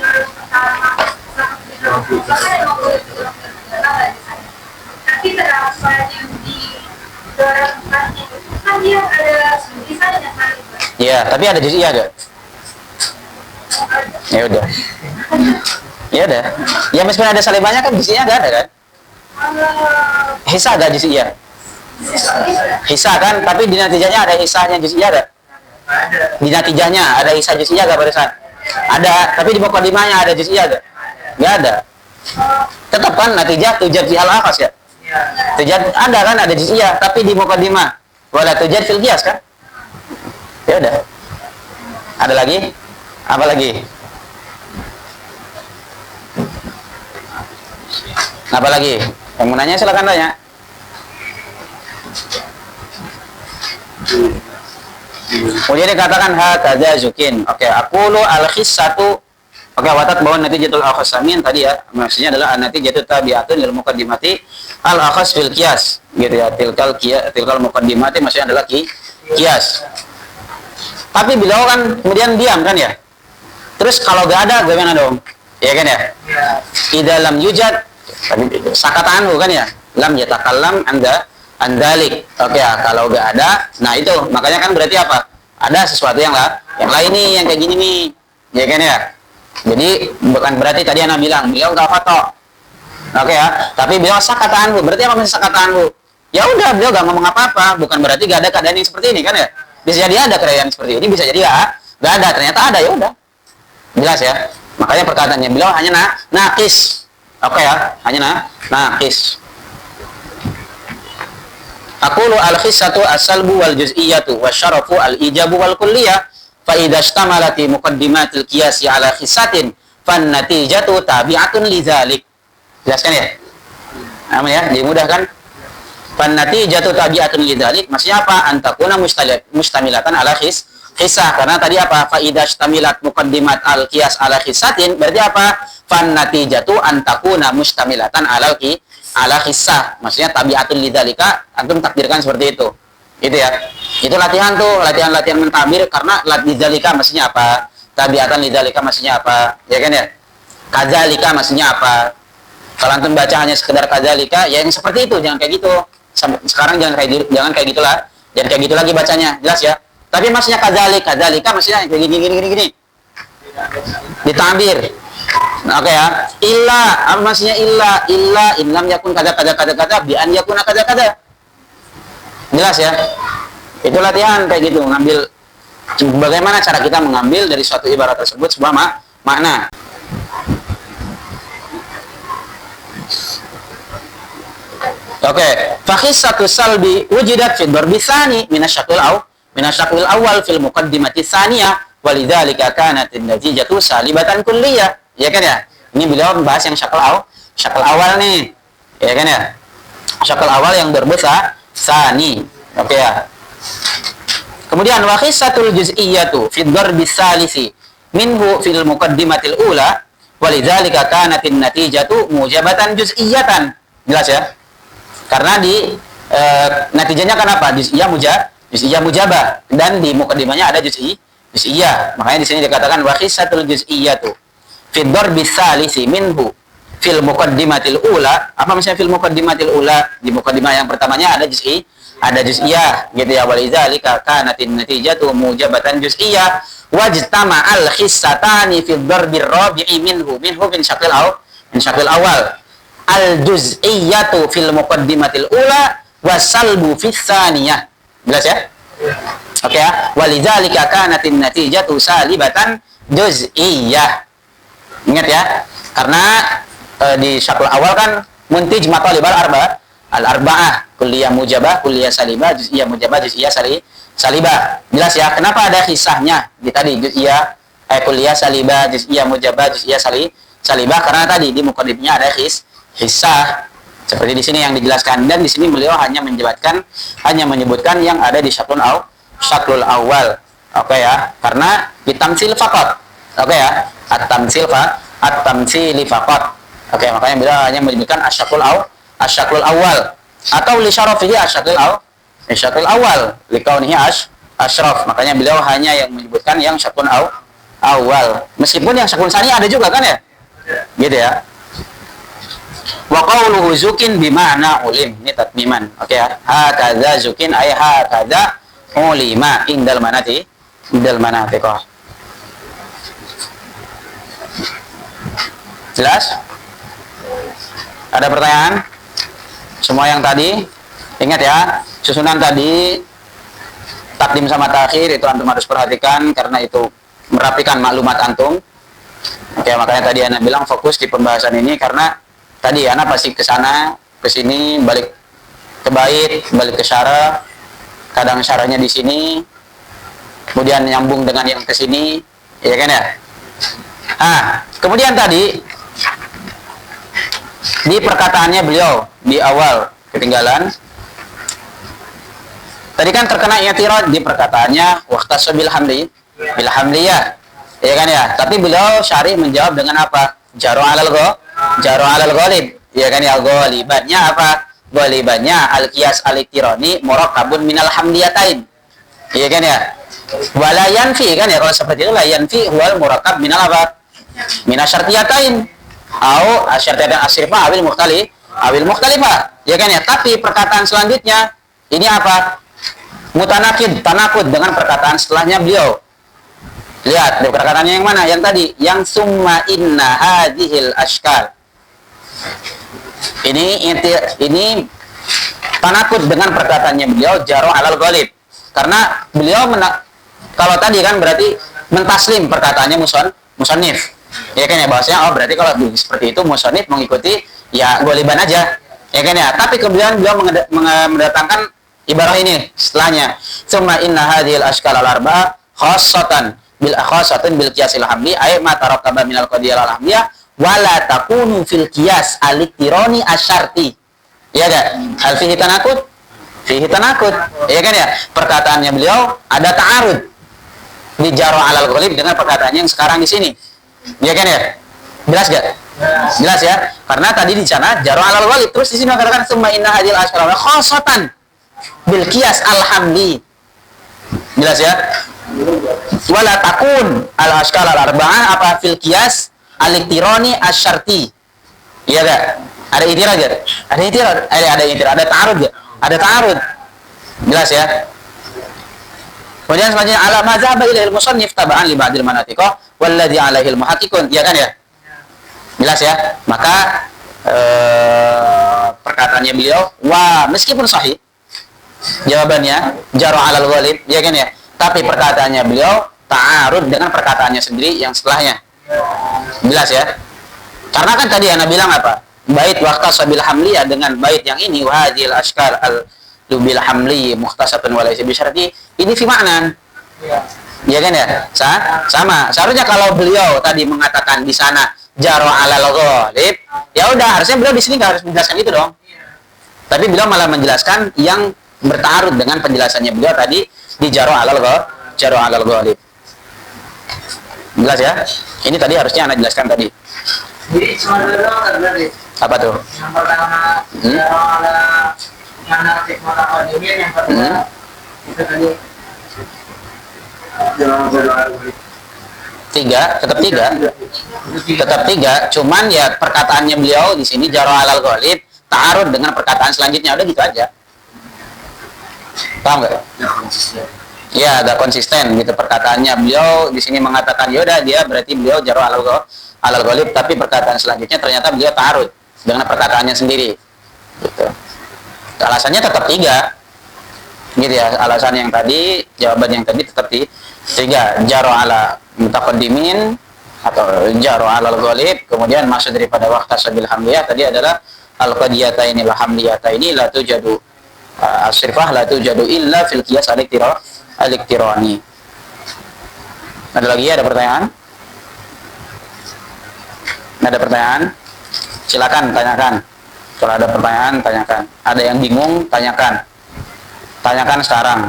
tapi terapa yang di dorangkannya itu kan dia ada tulisannya kan? Iya, tapi ada juz'iyah ada. Ya udah. Ya udah. Ya meskipun ada salibanya kan juz'iyah enggak ada kan? Hisah ada juz'iyah. Hisah kan, tapi di natijahnya ada hisahnya juz'iyah ada. Di natijahnya ada hisah juz'iyah gak pada saat? Ada, tapi di muqaddimahnya ada juz'iyah gak? Gak ada. Tetap kan natijah tujad fi al-akhas ya? Tujad ada kan, ada juz'iyah, tapi di muqaddimah wala tujad fil qiyas kan? Ya udah. Ada lagi? Apa lagi? Apa lagi? Yang mau nanya silakan tanya. Kemudian dikatakan hakaza zukin. Oke, aqulu al-khissatu. Oke, watat bahwa natijatul akhasamin tadi ya, maksudnya adalah natijatul tabi'atun lil muqaddimati al-akhas fil qiyas. Gitu ya, tilkal muqaddimati maksudnya adalah qiyas. Tapi beliau kan kemudian diam kan ya. Terus kalau gak ada gimana dong? Ya kan ya? Idza lam yujad, sakata anhu kan ya? Lam yatakallam andalik. Oke ya, kalau gak ada, nah itu makanya kan berarti apa? Ada sesuatu yang lain nih, yang kayak gini nih, ya kan ya? Jadi bukan berarti tadi Ana bilang beliau gak foto, oke ya? Tapi beliau sakata anhu, berarti apa maksud sakata anhu? Ya udah, beliau gak ngomong apa-apa, bukan berarti gak ada keadaan yang seperti ini kan ya? Bisa jadi ada keadaan seperti ini, bisa jadi gak ada, ternyata ada, ya udah, jelas ya? Makanya perkataannya beliau hanya nakis, oke ya? Hanya nakis. Aqulu al-khissatu as-salbu wal juz'iyatu wasyarafu al-ijabu wal kulliyah fa idza ishtamalati muqaddimatil qiyasi ala khissatin fan natijatu tabi'atun lidzalik. Jelaskan ya? Aman ya? Dimudahkan. Fan natijatu tabi'atun lidzalik maksudnya apa? Antakuna mustamilatan ala khissah. Karena tadi apa? Fa idza ishtamilat muqaddimat al-qiyas ala khissatin berarti apa? Fan natijatu antakuna mustamilatan ala khissah, maksudnya tabi'atul lidzalika, antum takdirkan seperti itu ya, itu latihan tuh, latihan mentakbir, karena lidzalika maksudnya apa, tabi'atan lidzalika maksudnya apa, ya kan ya, kadzalika maksudnya apa. Kalau antum baca hanya sekedar kadzalika, ya yang seperti itu, jangan kayak gitu. Sekarang jangan kayak gitulah, jangan kayak gitu lagi bacanya, jelas ya. Tapi maksudnya kadzalika maksudnya kayak gini ditakbir. Oke ya, illa apa maksudnya illa inlam yakun kada bi an yakuna kada. Jelas ya? Itu latihan kayak gitu, ngambil bagaimana cara kita mengambil dari suatu ibarat tersebut sebuah makna. Oke, fa khissatu salbi wujidat fi darbi tsani min asy-syaqil awal fil muqaddimati tsaniyah walidzalika kanat an-natijatu salibatan kulliyah. Ya kan ya? Ini beliau membahas yang syakal awal nih. Ya kan ya? Syakal awal yang berbesa sani. Oke ya. Kemudian wa khissatul juz'iyyatu fi darbi salisi minhu fil muqaddimatil ula walidzalika kanatin natijatu mujabatan juz'iyatan. Jelas ya? Karena di natijanya kan apa? Juz'iyyah mujabah dan di muqaddimahnya ada juz'iyyah. Makanya di sini dikatakan wa khissatul juz'iyyatu fi darbi salisi minhu fil muqaddimatil ula. Apa maksudnya fil muqaddimatil ula? Di muqaddimah yang pertamanya ada juz'iyah gitu ya. Walidzalika kanatin natijatu mujabatan juz'iyah wajtama'al khissatani fi darbi rabi'i minhu min syaqil awal al juz'iyatu fil muqaddimatil ula wasalbu fis tsaniyah. Jelas ya? Oke ya. Walidzalika kanatin natijatu salibatan juz'iyah. Ingat ya, karena di syakul awal kan muntij matalib al-arba'ah, kulliyah mujabah, kulliyah salibah, juz'iyah mujabah, juz'iyah salibah. Jelas ya, kenapa ada kisahnya di tadi juz'iyah kulliyah salibah, juz'iyah mujabah, juz'iyah salibah, karena tadi di mukadimahnya ada hisah. Seperti di sini yang dijelaskan, dan di sini beliau hanya menyebutkan yang ada di syaklul awal. Oke ya, karena ditamsil faqat. Oke ya, at-tamsili faqat. Oke, makanya beliau hanya menyebutkan asyaklul awal atau li syarafihi asyaklul awal likaunihi asyraf. Makanya beliau hanya yang menyebutkan yang syaklul awal. Meskipun yang syaklul tsani ada juga kan ya? Gitu ya. Wa qawluhu zukin bima'na ulim. Ini tatmiman. Oke ya. Hakadza zukin ay hakadza ulima indal manatiqah. Jelas? Ada pertanyaan? Semua yang tadi ingat ya, susunan tadi takdim sama takhir itu antum harus perhatikan karena itu merapikan maklumat antum. Oke, makanya tadi Ana bilang fokus di pembahasan ini karena tadi Ana pasti ke sana, ke sini, balik ke bait, balik ke syarah. Kadang syarahnya di sini, kemudian nyambung dengan yang ke sini, ya kan ya? Kemudian tadi di perkataannya beliau di awal ketinggalan. Tadi kan terkena i'tirad di perkataannya waqtas bil hamliyah. Ya kan ya? Tapi beliau syarih menjawab dengan apa? Jaru alal ghalib. Ya kan ya, ghalibannya apa? Ghalibannya al-qiyas al-iktirani murakkabun minal hamliyatain. Ya kan ya? Wala yanfi kan ya, kalau seperti itu la yanfi huwal murakkab minal apa? Minasyartiyatain. Au asyartiyatain asrifah awil mukhtalifah. Ya kan ya? Tapi perkataan selanjutnya ini apa? Mutanakid, tanakud dengan perkataan setelahnya beliau. Lihat, perkataannya yang mana? Yang tadi, yang summa inna hadhil ashkal. Ini tanakud dengan perkataannya beliau jaro alal ghalib. Karena beliau kalau tadi kan berarti mentaslim perkataannya musannif. Ya kan ya, bahwasanya berarti kalau seperti itu musannif mengikuti ya ghaliban aja. Ya kan ya, tapi kemudian beliau mendatangkan ibarat ini setelahnya. Summa inna hadhil ashkal al-arba'ah khassatan bil qiyasil hamli ay ma tarakkaba minal qadiyal al-hamliyah wala takunu fil qiyas al-iktirani asyarti. Ya enggak? Hal fihi tanakut? Fihi tanakut. Ya kan ya? Perkataannya beliau ada ta'arud di jaro alal ghalib dengan perkataannya yang sekarang di sini. Ya kan ya? Jelas enggak? Jelas ya? Karena tadi di sana jaro alal ghalib, terus di sini mengatakan summa inna hadhil ashkal khassatan bil qiyas al-hamli. Jelas ya? Wala takun al-ashkal al-arba'ah apa fil qiyas al-iktirani asyarti. Iya enggak? Ada itirad enggak? Ada itirad. Ada itirad, ada ta'arud enggak? Ada ta'arud. Jelas ya? Kemudian selanjutnya ala mazhaba ilal musannif taba'an li ba'dil manatiqah walladhi alaihi al-muhaqqiqun. Iya kan ya? Jelas ya? Maka perkataannya beliau meskipun sahih jawabannya jaro alal ghalib, ya kan ya? Tapi perkataannya beliau ta'arud dengan perkataannya sendiri yang setelahnya. Jelas ya? Karena kan tadi Ana bilang apa? Bait waqtas bil hamliyah dengan bait yang ini wahadil ashkal al-bil hamli mukhtasatun wa laysa bi syarti, ini fi ma'nan. Ya kan ya? Sama. Seharusnya kalau beliau tadi mengatakan di sana jaro alal ghalib, ya udah harusnya beliau di sini enggak harus menjelaskan itu dong. Tapi beliau malah menjelaskan yang bertaarud dengan penjelasannya beliau tadi di jaro alal ghalib. Jelas ya? Ini tadi harusnya Anda jelaskan tadi. Jadi cuma dua tadi. Apa tuh? Yang pertama jaro ala manasik mutaqaddimin, yang kedua itu tadi tetap tiga. Cuman ya perkataannya beliau di sini jaro alal ghalib ta'arud dengan perkataan selanjutnya, udah gitu aja. Paham nggak? Ya, agak konsisten gitu perkataannya. Beliau di sini mengatakan yaudah dia berarti beliau jaro alal ghalib, tapi perkataan selanjutnya ternyata beliau ta'arud dengan perkataannya sendiri. Gitu. Alasannya tetap tiga. Gitu ya, alasan yang tadi, jawaban yang tadi tetap tiga. Jaro ala mutaqaddimin atau jaro alal ghalib, kemudian maksud daripada waqtas bil hamliyah tadi adalah al-qadiyataini al-hamliyataini la tujadu as-sirfah la tujadu illa fil qiyas al-iktirani. Ada lagi, ada pertanyaan? Ada pertanyaan? Silakan tanyakan. Kalau ada pertanyaan, tanyakan. Ada yang bingung, tanyakan. Tanyakan sekarang.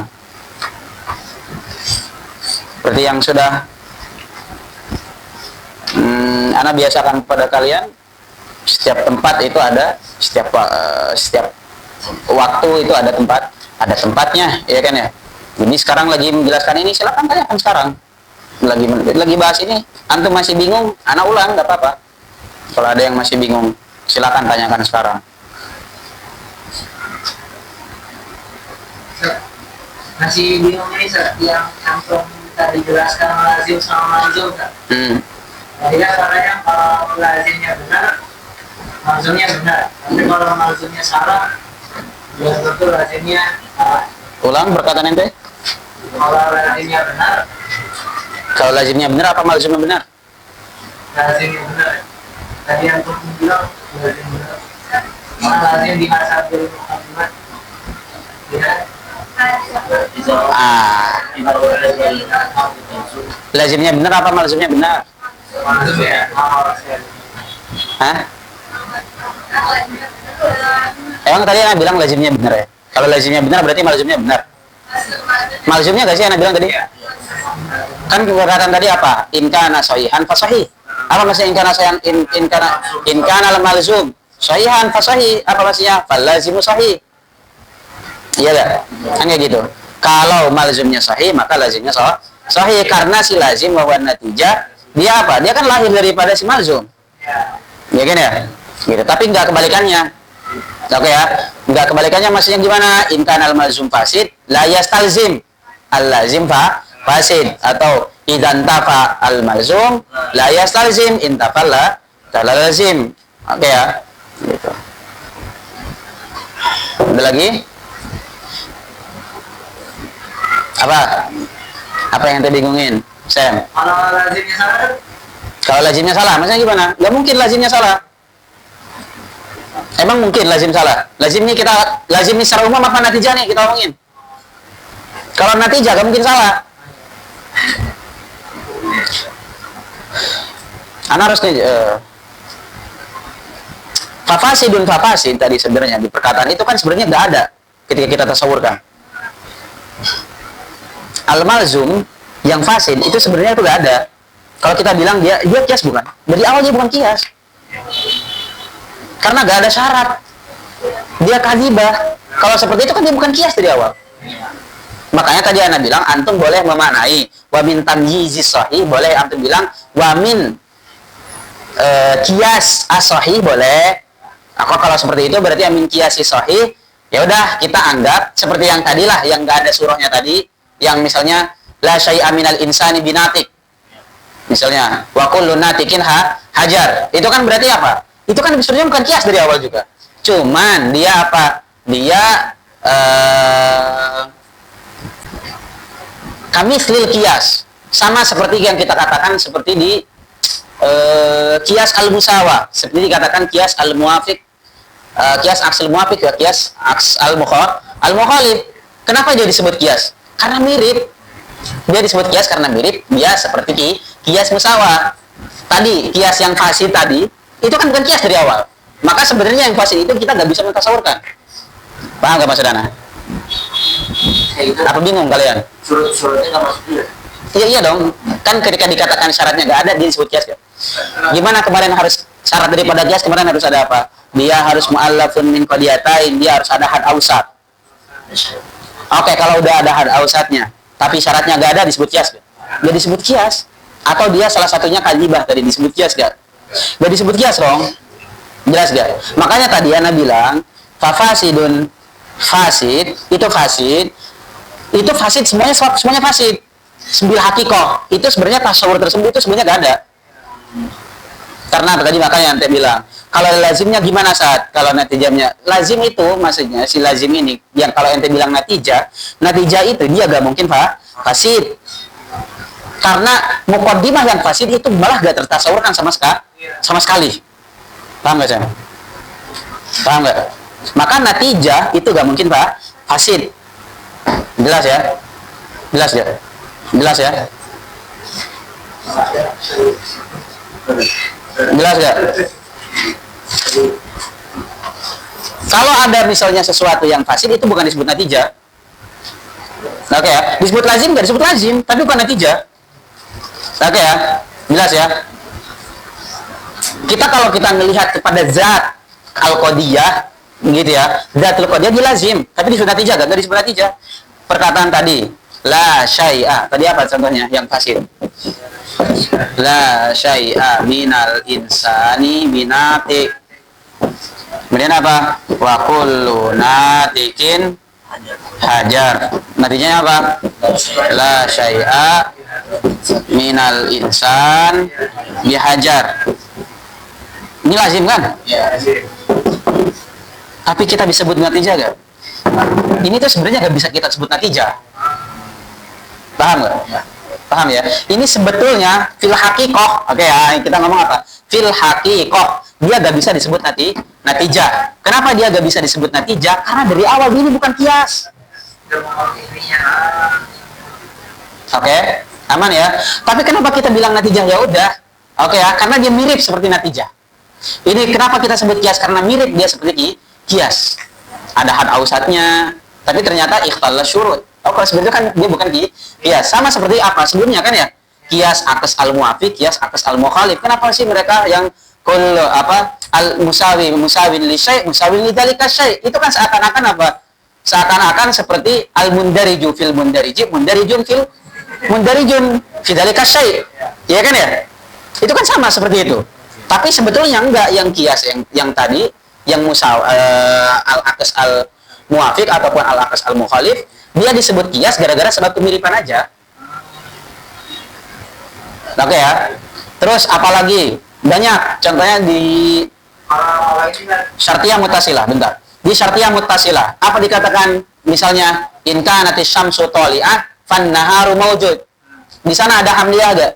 Seperti yang sudah Ana biasakan kepada kalian, setiap tempat itu ada, setiap waktu itu ada tempatnya, ya kan ya. Jadi sekarang lagi menjelaskan ini, silakan tanyakan sekarang. Lagi bahas ini, antum masih bingung, Ana ulang, nggak apa-apa. Kalau ada yang masih bingung, silakan tanyakan sekarang. Masih bingung ini yang antum tadi jelaskan lazim sama malzum kan? Jadi kan katanya kalau lazimnya benar, malzumnya benar. Tapi kalau malzumnya salah, belum tentu lazimnya salah. Ulang perkataan ente. Kalau lazimnya benar, Kalau lazimnya benar apa malzumnya benar? lazimnya benar. Tadi yang antum bilang lazim benar. Karena lazim di hasabil mukaddimat. Ya. Lazimnya benar apa malzumnya benar? Malzum ya. Hah? Emang tadi Ana bilang lazimnya benar ya? Kalau lazimnya benar berarti malzumnya benar. Malzumnya gak sih Ana bilang tadi? Kan perkataan tadi apa? In kana sahihan fa sahih. Apa maksudnya in kana sahihan? In kana al malzum sahihan fa sahih. Apa maksudnya? Fal lazimu sahih. Iya enggak? Kan kayak gitu. Kalau malzumnya sahih, maka lazimnya sahih karena si lazim wa natijah dia apa? Dia kan lahir daripada si malzum. Ya kan ya? Gitu. Tapi enggak kebalikannya. Oke ya? Enggak kebalikannya maksudnya gimana? In kana al malzum fasid la yastalzim al lazim fasid, atau idan tafa al malzum la yastalzim in tafalla lazim. Oke ya? Gitu. Ada lagi? Apa yang ente bingungin, Sam? Kalau lazimnya salah, Kalau lazimnya salah, maksudnya gimana? Gak mungkin lazimnya salah. Emang mungkin lazim salah? Lazim ini secara umum apa natijah nih kita omongin? Kalau natijah gak mungkin salah. Ana harus nih fafasid tadi sebenarnya di perkataan itu kan sebenarnya gak ada ketika kita tasawurkan. Al-malzum yang fasid itu sebenarnya itu gak ada. Kalau kita bilang dia kias bukan? Dari awal dia bukan kias. Karena gak ada syarat. Dia kadhibah. Kalau seperti itu kan dia bukan kias dari awal. Makanya tadi Ana bilang antum boleh memaknai wa min tamyizis sahih, boleh antum bilang wa min kias as-sahih boleh. Kalau seperti itu berarti amin kiasi sahih. Ya udah kita anggap seperti yang tadilah yang gak ada surahnya tadi. Yang misalnya la syai'a minal insani binatik, misalnya wa kullu natikin hajar, itu kan berarti apa? Itu kan sebenarnya bukan kias dari awal juga, cuman dia apa? Dia kamitslil kias, sama seperti yang kita katakan seperti di kias al-musawa, seperti dikatakan kias al-muwafiq, kias aks al-muwafiq ya, kias aks al-mukhalif. Kenapa dia disebut kias? Karena mirip. Dia disebut kias karena mirip. Dia seperti kias musawa. Tadi kias yang fasid tadi itu kan bukan kias dari awal. Maka sebenarnya yang fasid itu kita nggak bisa mentasawurkan. Paham nggak Mas Dana? Apa bingung kalian? surat-suratnya nggak masuk juga. Iya dong. Kan ketika dikatakan syaratnya nggak ada, dia disebut kias ya. Gimana kemarin harus syarat daripada kias kemarin harus ada apa? Dia harus mu'allafun min qadiyatain. Dia harus ada had ausat. Oke, kalau udah ada had ausatnya, tapi syaratnya gak ada, disebut kias gak? Gak disebut kias. Atau dia salah satunya kadhibah tadi, disebut kias gak? Gak disebut kias dong. Jelas gak? Makanya tadi Ana bilang fafasidun fasid, itu fasid semuanya fasid. Sembil hakikoh, itu sebenarnya tasawur tersebut itu sebenarnya gak ada. Karena tadi makanya ente bilang, kalau lazimnya gimana saat? Kalau natijahnya, lazim itu maksudnya si lazim ini, yang kalau ente bilang natijah itu dia gak mungkin fasid. Karena muqaddimah yang fasid itu malah gak tertasawurkan sama sekali. Paham gak saya? Paham nggak? Maka natijah itu nggak mungkin Pak fasid. Jelas ya? Jelas ya? Jelas ya? Jelas nggak? Kalau ada misalnya sesuatu yang fasid itu bukan disebut natijah. Oke ya, disebut lazim nggak disebut lazim, tapi bukan natijah. Oke ya, jelas ya. Kalau kita melihat kepada zat al-qadiyah, gitu ya, zat al-qadiyah dia lazim, tapi disebut natijah nggak disebut natijah. Perkataan tadi, la syai'a, tadi apa contohnya yang fasid? La syai'a minal insani binatik. Kemudian apa? Wa kullu natikin hajar. Natijanya apa? La syai'a minal insan bihajar. Ini lazim kan? Tapi kita bisa sebut natijah gak? Ini tuh sebenarnya gak bisa kita sebut natijah. Paham gak? Paham ya? Ini sebetulnya fil haqiqah. Oke ya, kita ngomong apa? Fil haqiqah. Dia gak bisa disebut natijah. Kenapa dia gak bisa disebut natijah? Karena dari awal ini bukan kias. Oke, aman ya. Tapi kenapa kita bilang natijah? Ya udah. Oke ya, karena dia mirip seperti natijah. Ini kenapa kita sebut kias? Karena mirip dia seperti kias. Ada had ausatnya, tapi ternyata ikhtalla syurut. Oh, kalau sebenarnya kan dia bukan kias. Sama seperti apa sebelumnya kan ya? Kias akas al-muafiq, kias akas al-mukhalif. Kenapa sih mereka yang al-musawin li syai', musawin li dzalika syai'? Itu kan seakan-akan apa? Seakan-akan seperti al-mundariju fil mundariji, mundarijun fil mundarijun fi dzalika syai'. Iya kan ya? Itu kan sama seperti itu. Tapi sebetulnya enggak, yang kias yang tadi yang al-akas al-muafiq ataupun al-akas al-mukhalif, dia disebut kias gara-gara sebab kemiripan aja. Oke ya. Terus apalagi? Banyak. Contohnya di syartiyah muttasilah, bentar. Di syartiyah muttasilah, apa dikatakan? Misalnya in kanatis syamsu thali'ah fan naharu mawjud. Di sana ada hamdiyah ada?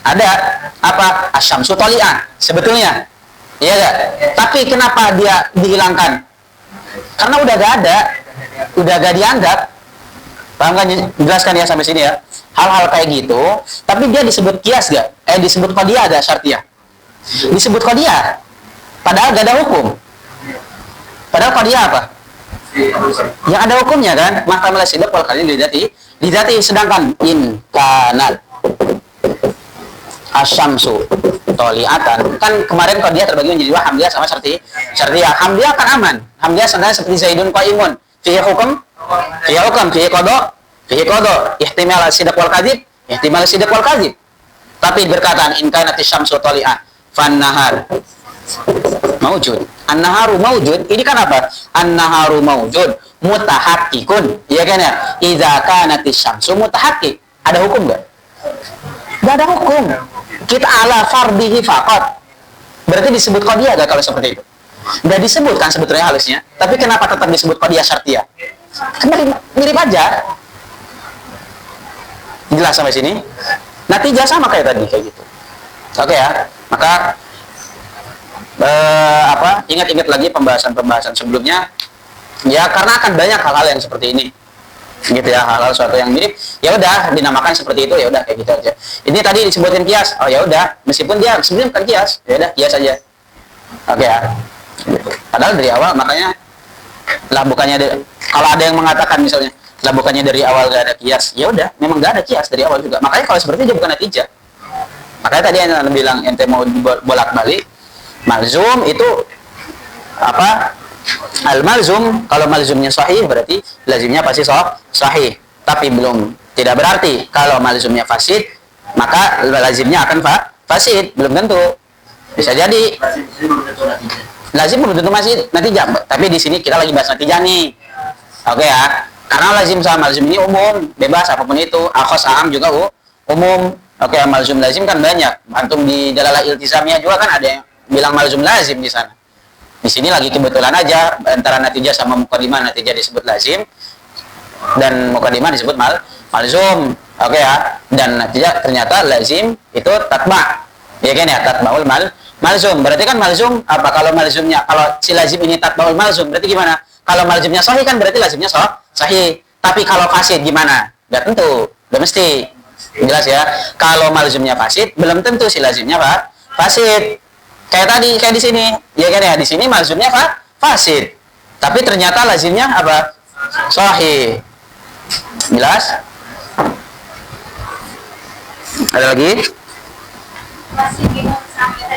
Ada. Apa? Asyamsu thali'ah. Sebetulnya. Iya enggak? Tapi kenapa dia dihilangkan? Karena udah gak ada. Udah gak dianggap. Paham kan? Jelaskan ya sampai sini ya. Hal-hal kayak gitu, tapi dia disebut kias gak? Disebut qadiyah ada syartiyah. Disebut qadiyah. Padahal gak ada hukum. Padahal qadiyah apa? Yang ada hukumnya kan? Mahkamah sidq wal qadiyah lidati, sedangkan in kanat asyamsu thali'atan, kan kemarin qadiyah terbagi menjadi dua, hamdiyah sama syartiyah. Hamdiyah kan aman. Hamdiyah sebenarnya seperti zaidun qaimun. Fihi hukum, fihi qada, ihtimal sidq wal kadhib, ihtimal sidq wal kadhib. Tapi berkataan in kanat syamsu thali'ah fan nahar maujud. An-naharu maujud, ini kan apa? An-naharu maujud mutahaqqiqun. Iya kan ya? Idza kanat syamsu mutahaqqiq. Ada hukum enggak? Enggak ada hukum. Kita ala fardhihi faqat. Berarti disebut qadiyah enggak kalau seperti itu? Enggak disebut kan sebetulnya halusnya. Tapi kenapa tetap disebut qadiyah syartiyah? Mirip aja. Jelas sampai sini? Natijah sama kayak tadi, kayak gitu. Oke ya. Maka ingat-ingat lagi pembahasan sebelumnya. Ya, karena akan banyak hal-hal yang seperti ini. Gitu ya, hal-hal suatu yang mirip. Ya udah dinamakan seperti itu, ya udah kayak gitu aja. Ini tadi disebutin kias. Oh ya udah, meskipun dia sebenarnya bukan kias, ya udah kias aja. Oke ya. Padahal dari awal makanya lah bukannya kalau ada yang mengatakan misalnya lah bukannya dari awal gak ada kias, ya udah memang gak ada kias dari awal juga. Makanya kalau seperti itu bukan natijah. Makanya tadi yang bilang ente mau bolak-balik malzum itu apa? Al-malzum, kalau malzumnya sahih berarti lazimnya pasti sahih. Tapi tidak berarti kalau malzumnya fasid maka lazimnya akan fasid, belum tentu. Bisa jadi lazim belum tentu masih natijah. Tapi di sini kita lagi bahas natijah nih. Oke ya. Karena lazim sama malzum ini umum, bebas apapun itu. Akhos am juga umum. Oke, malzum lazim kan banyak. Antum di Dalalah Iltizamiyah juga kan ada yang bilang malzum lazim di sana. Di sini lagi kebetulan aja antara natijah sama muqaddimah, natijah disebut lazim dan muqaddimah disebut malzum. Oke ya. Dan natijah ternyata lazim itu tatba'. Ya kan ya, tatba'ul malzum. Berarti kan malzum apa? Kalau malzumnya, kalau si lazim ini tatbaul malzum, berarti gimana? Kalau malzumnya sahih kan berarti lazimnya sahih. Tapi kalau fasid gimana? Gak tentu, gak mesti. Jelas ya. Kalau malzumnya fasid, belum tentu si lazimnya fasid. Kayak tadi, kayak di sini. Ya kan ya, di sini malzumnya fasid. Tapi ternyata lazimnya apa? Sahih. Jelas? Ada lagi? Masih bingung sampai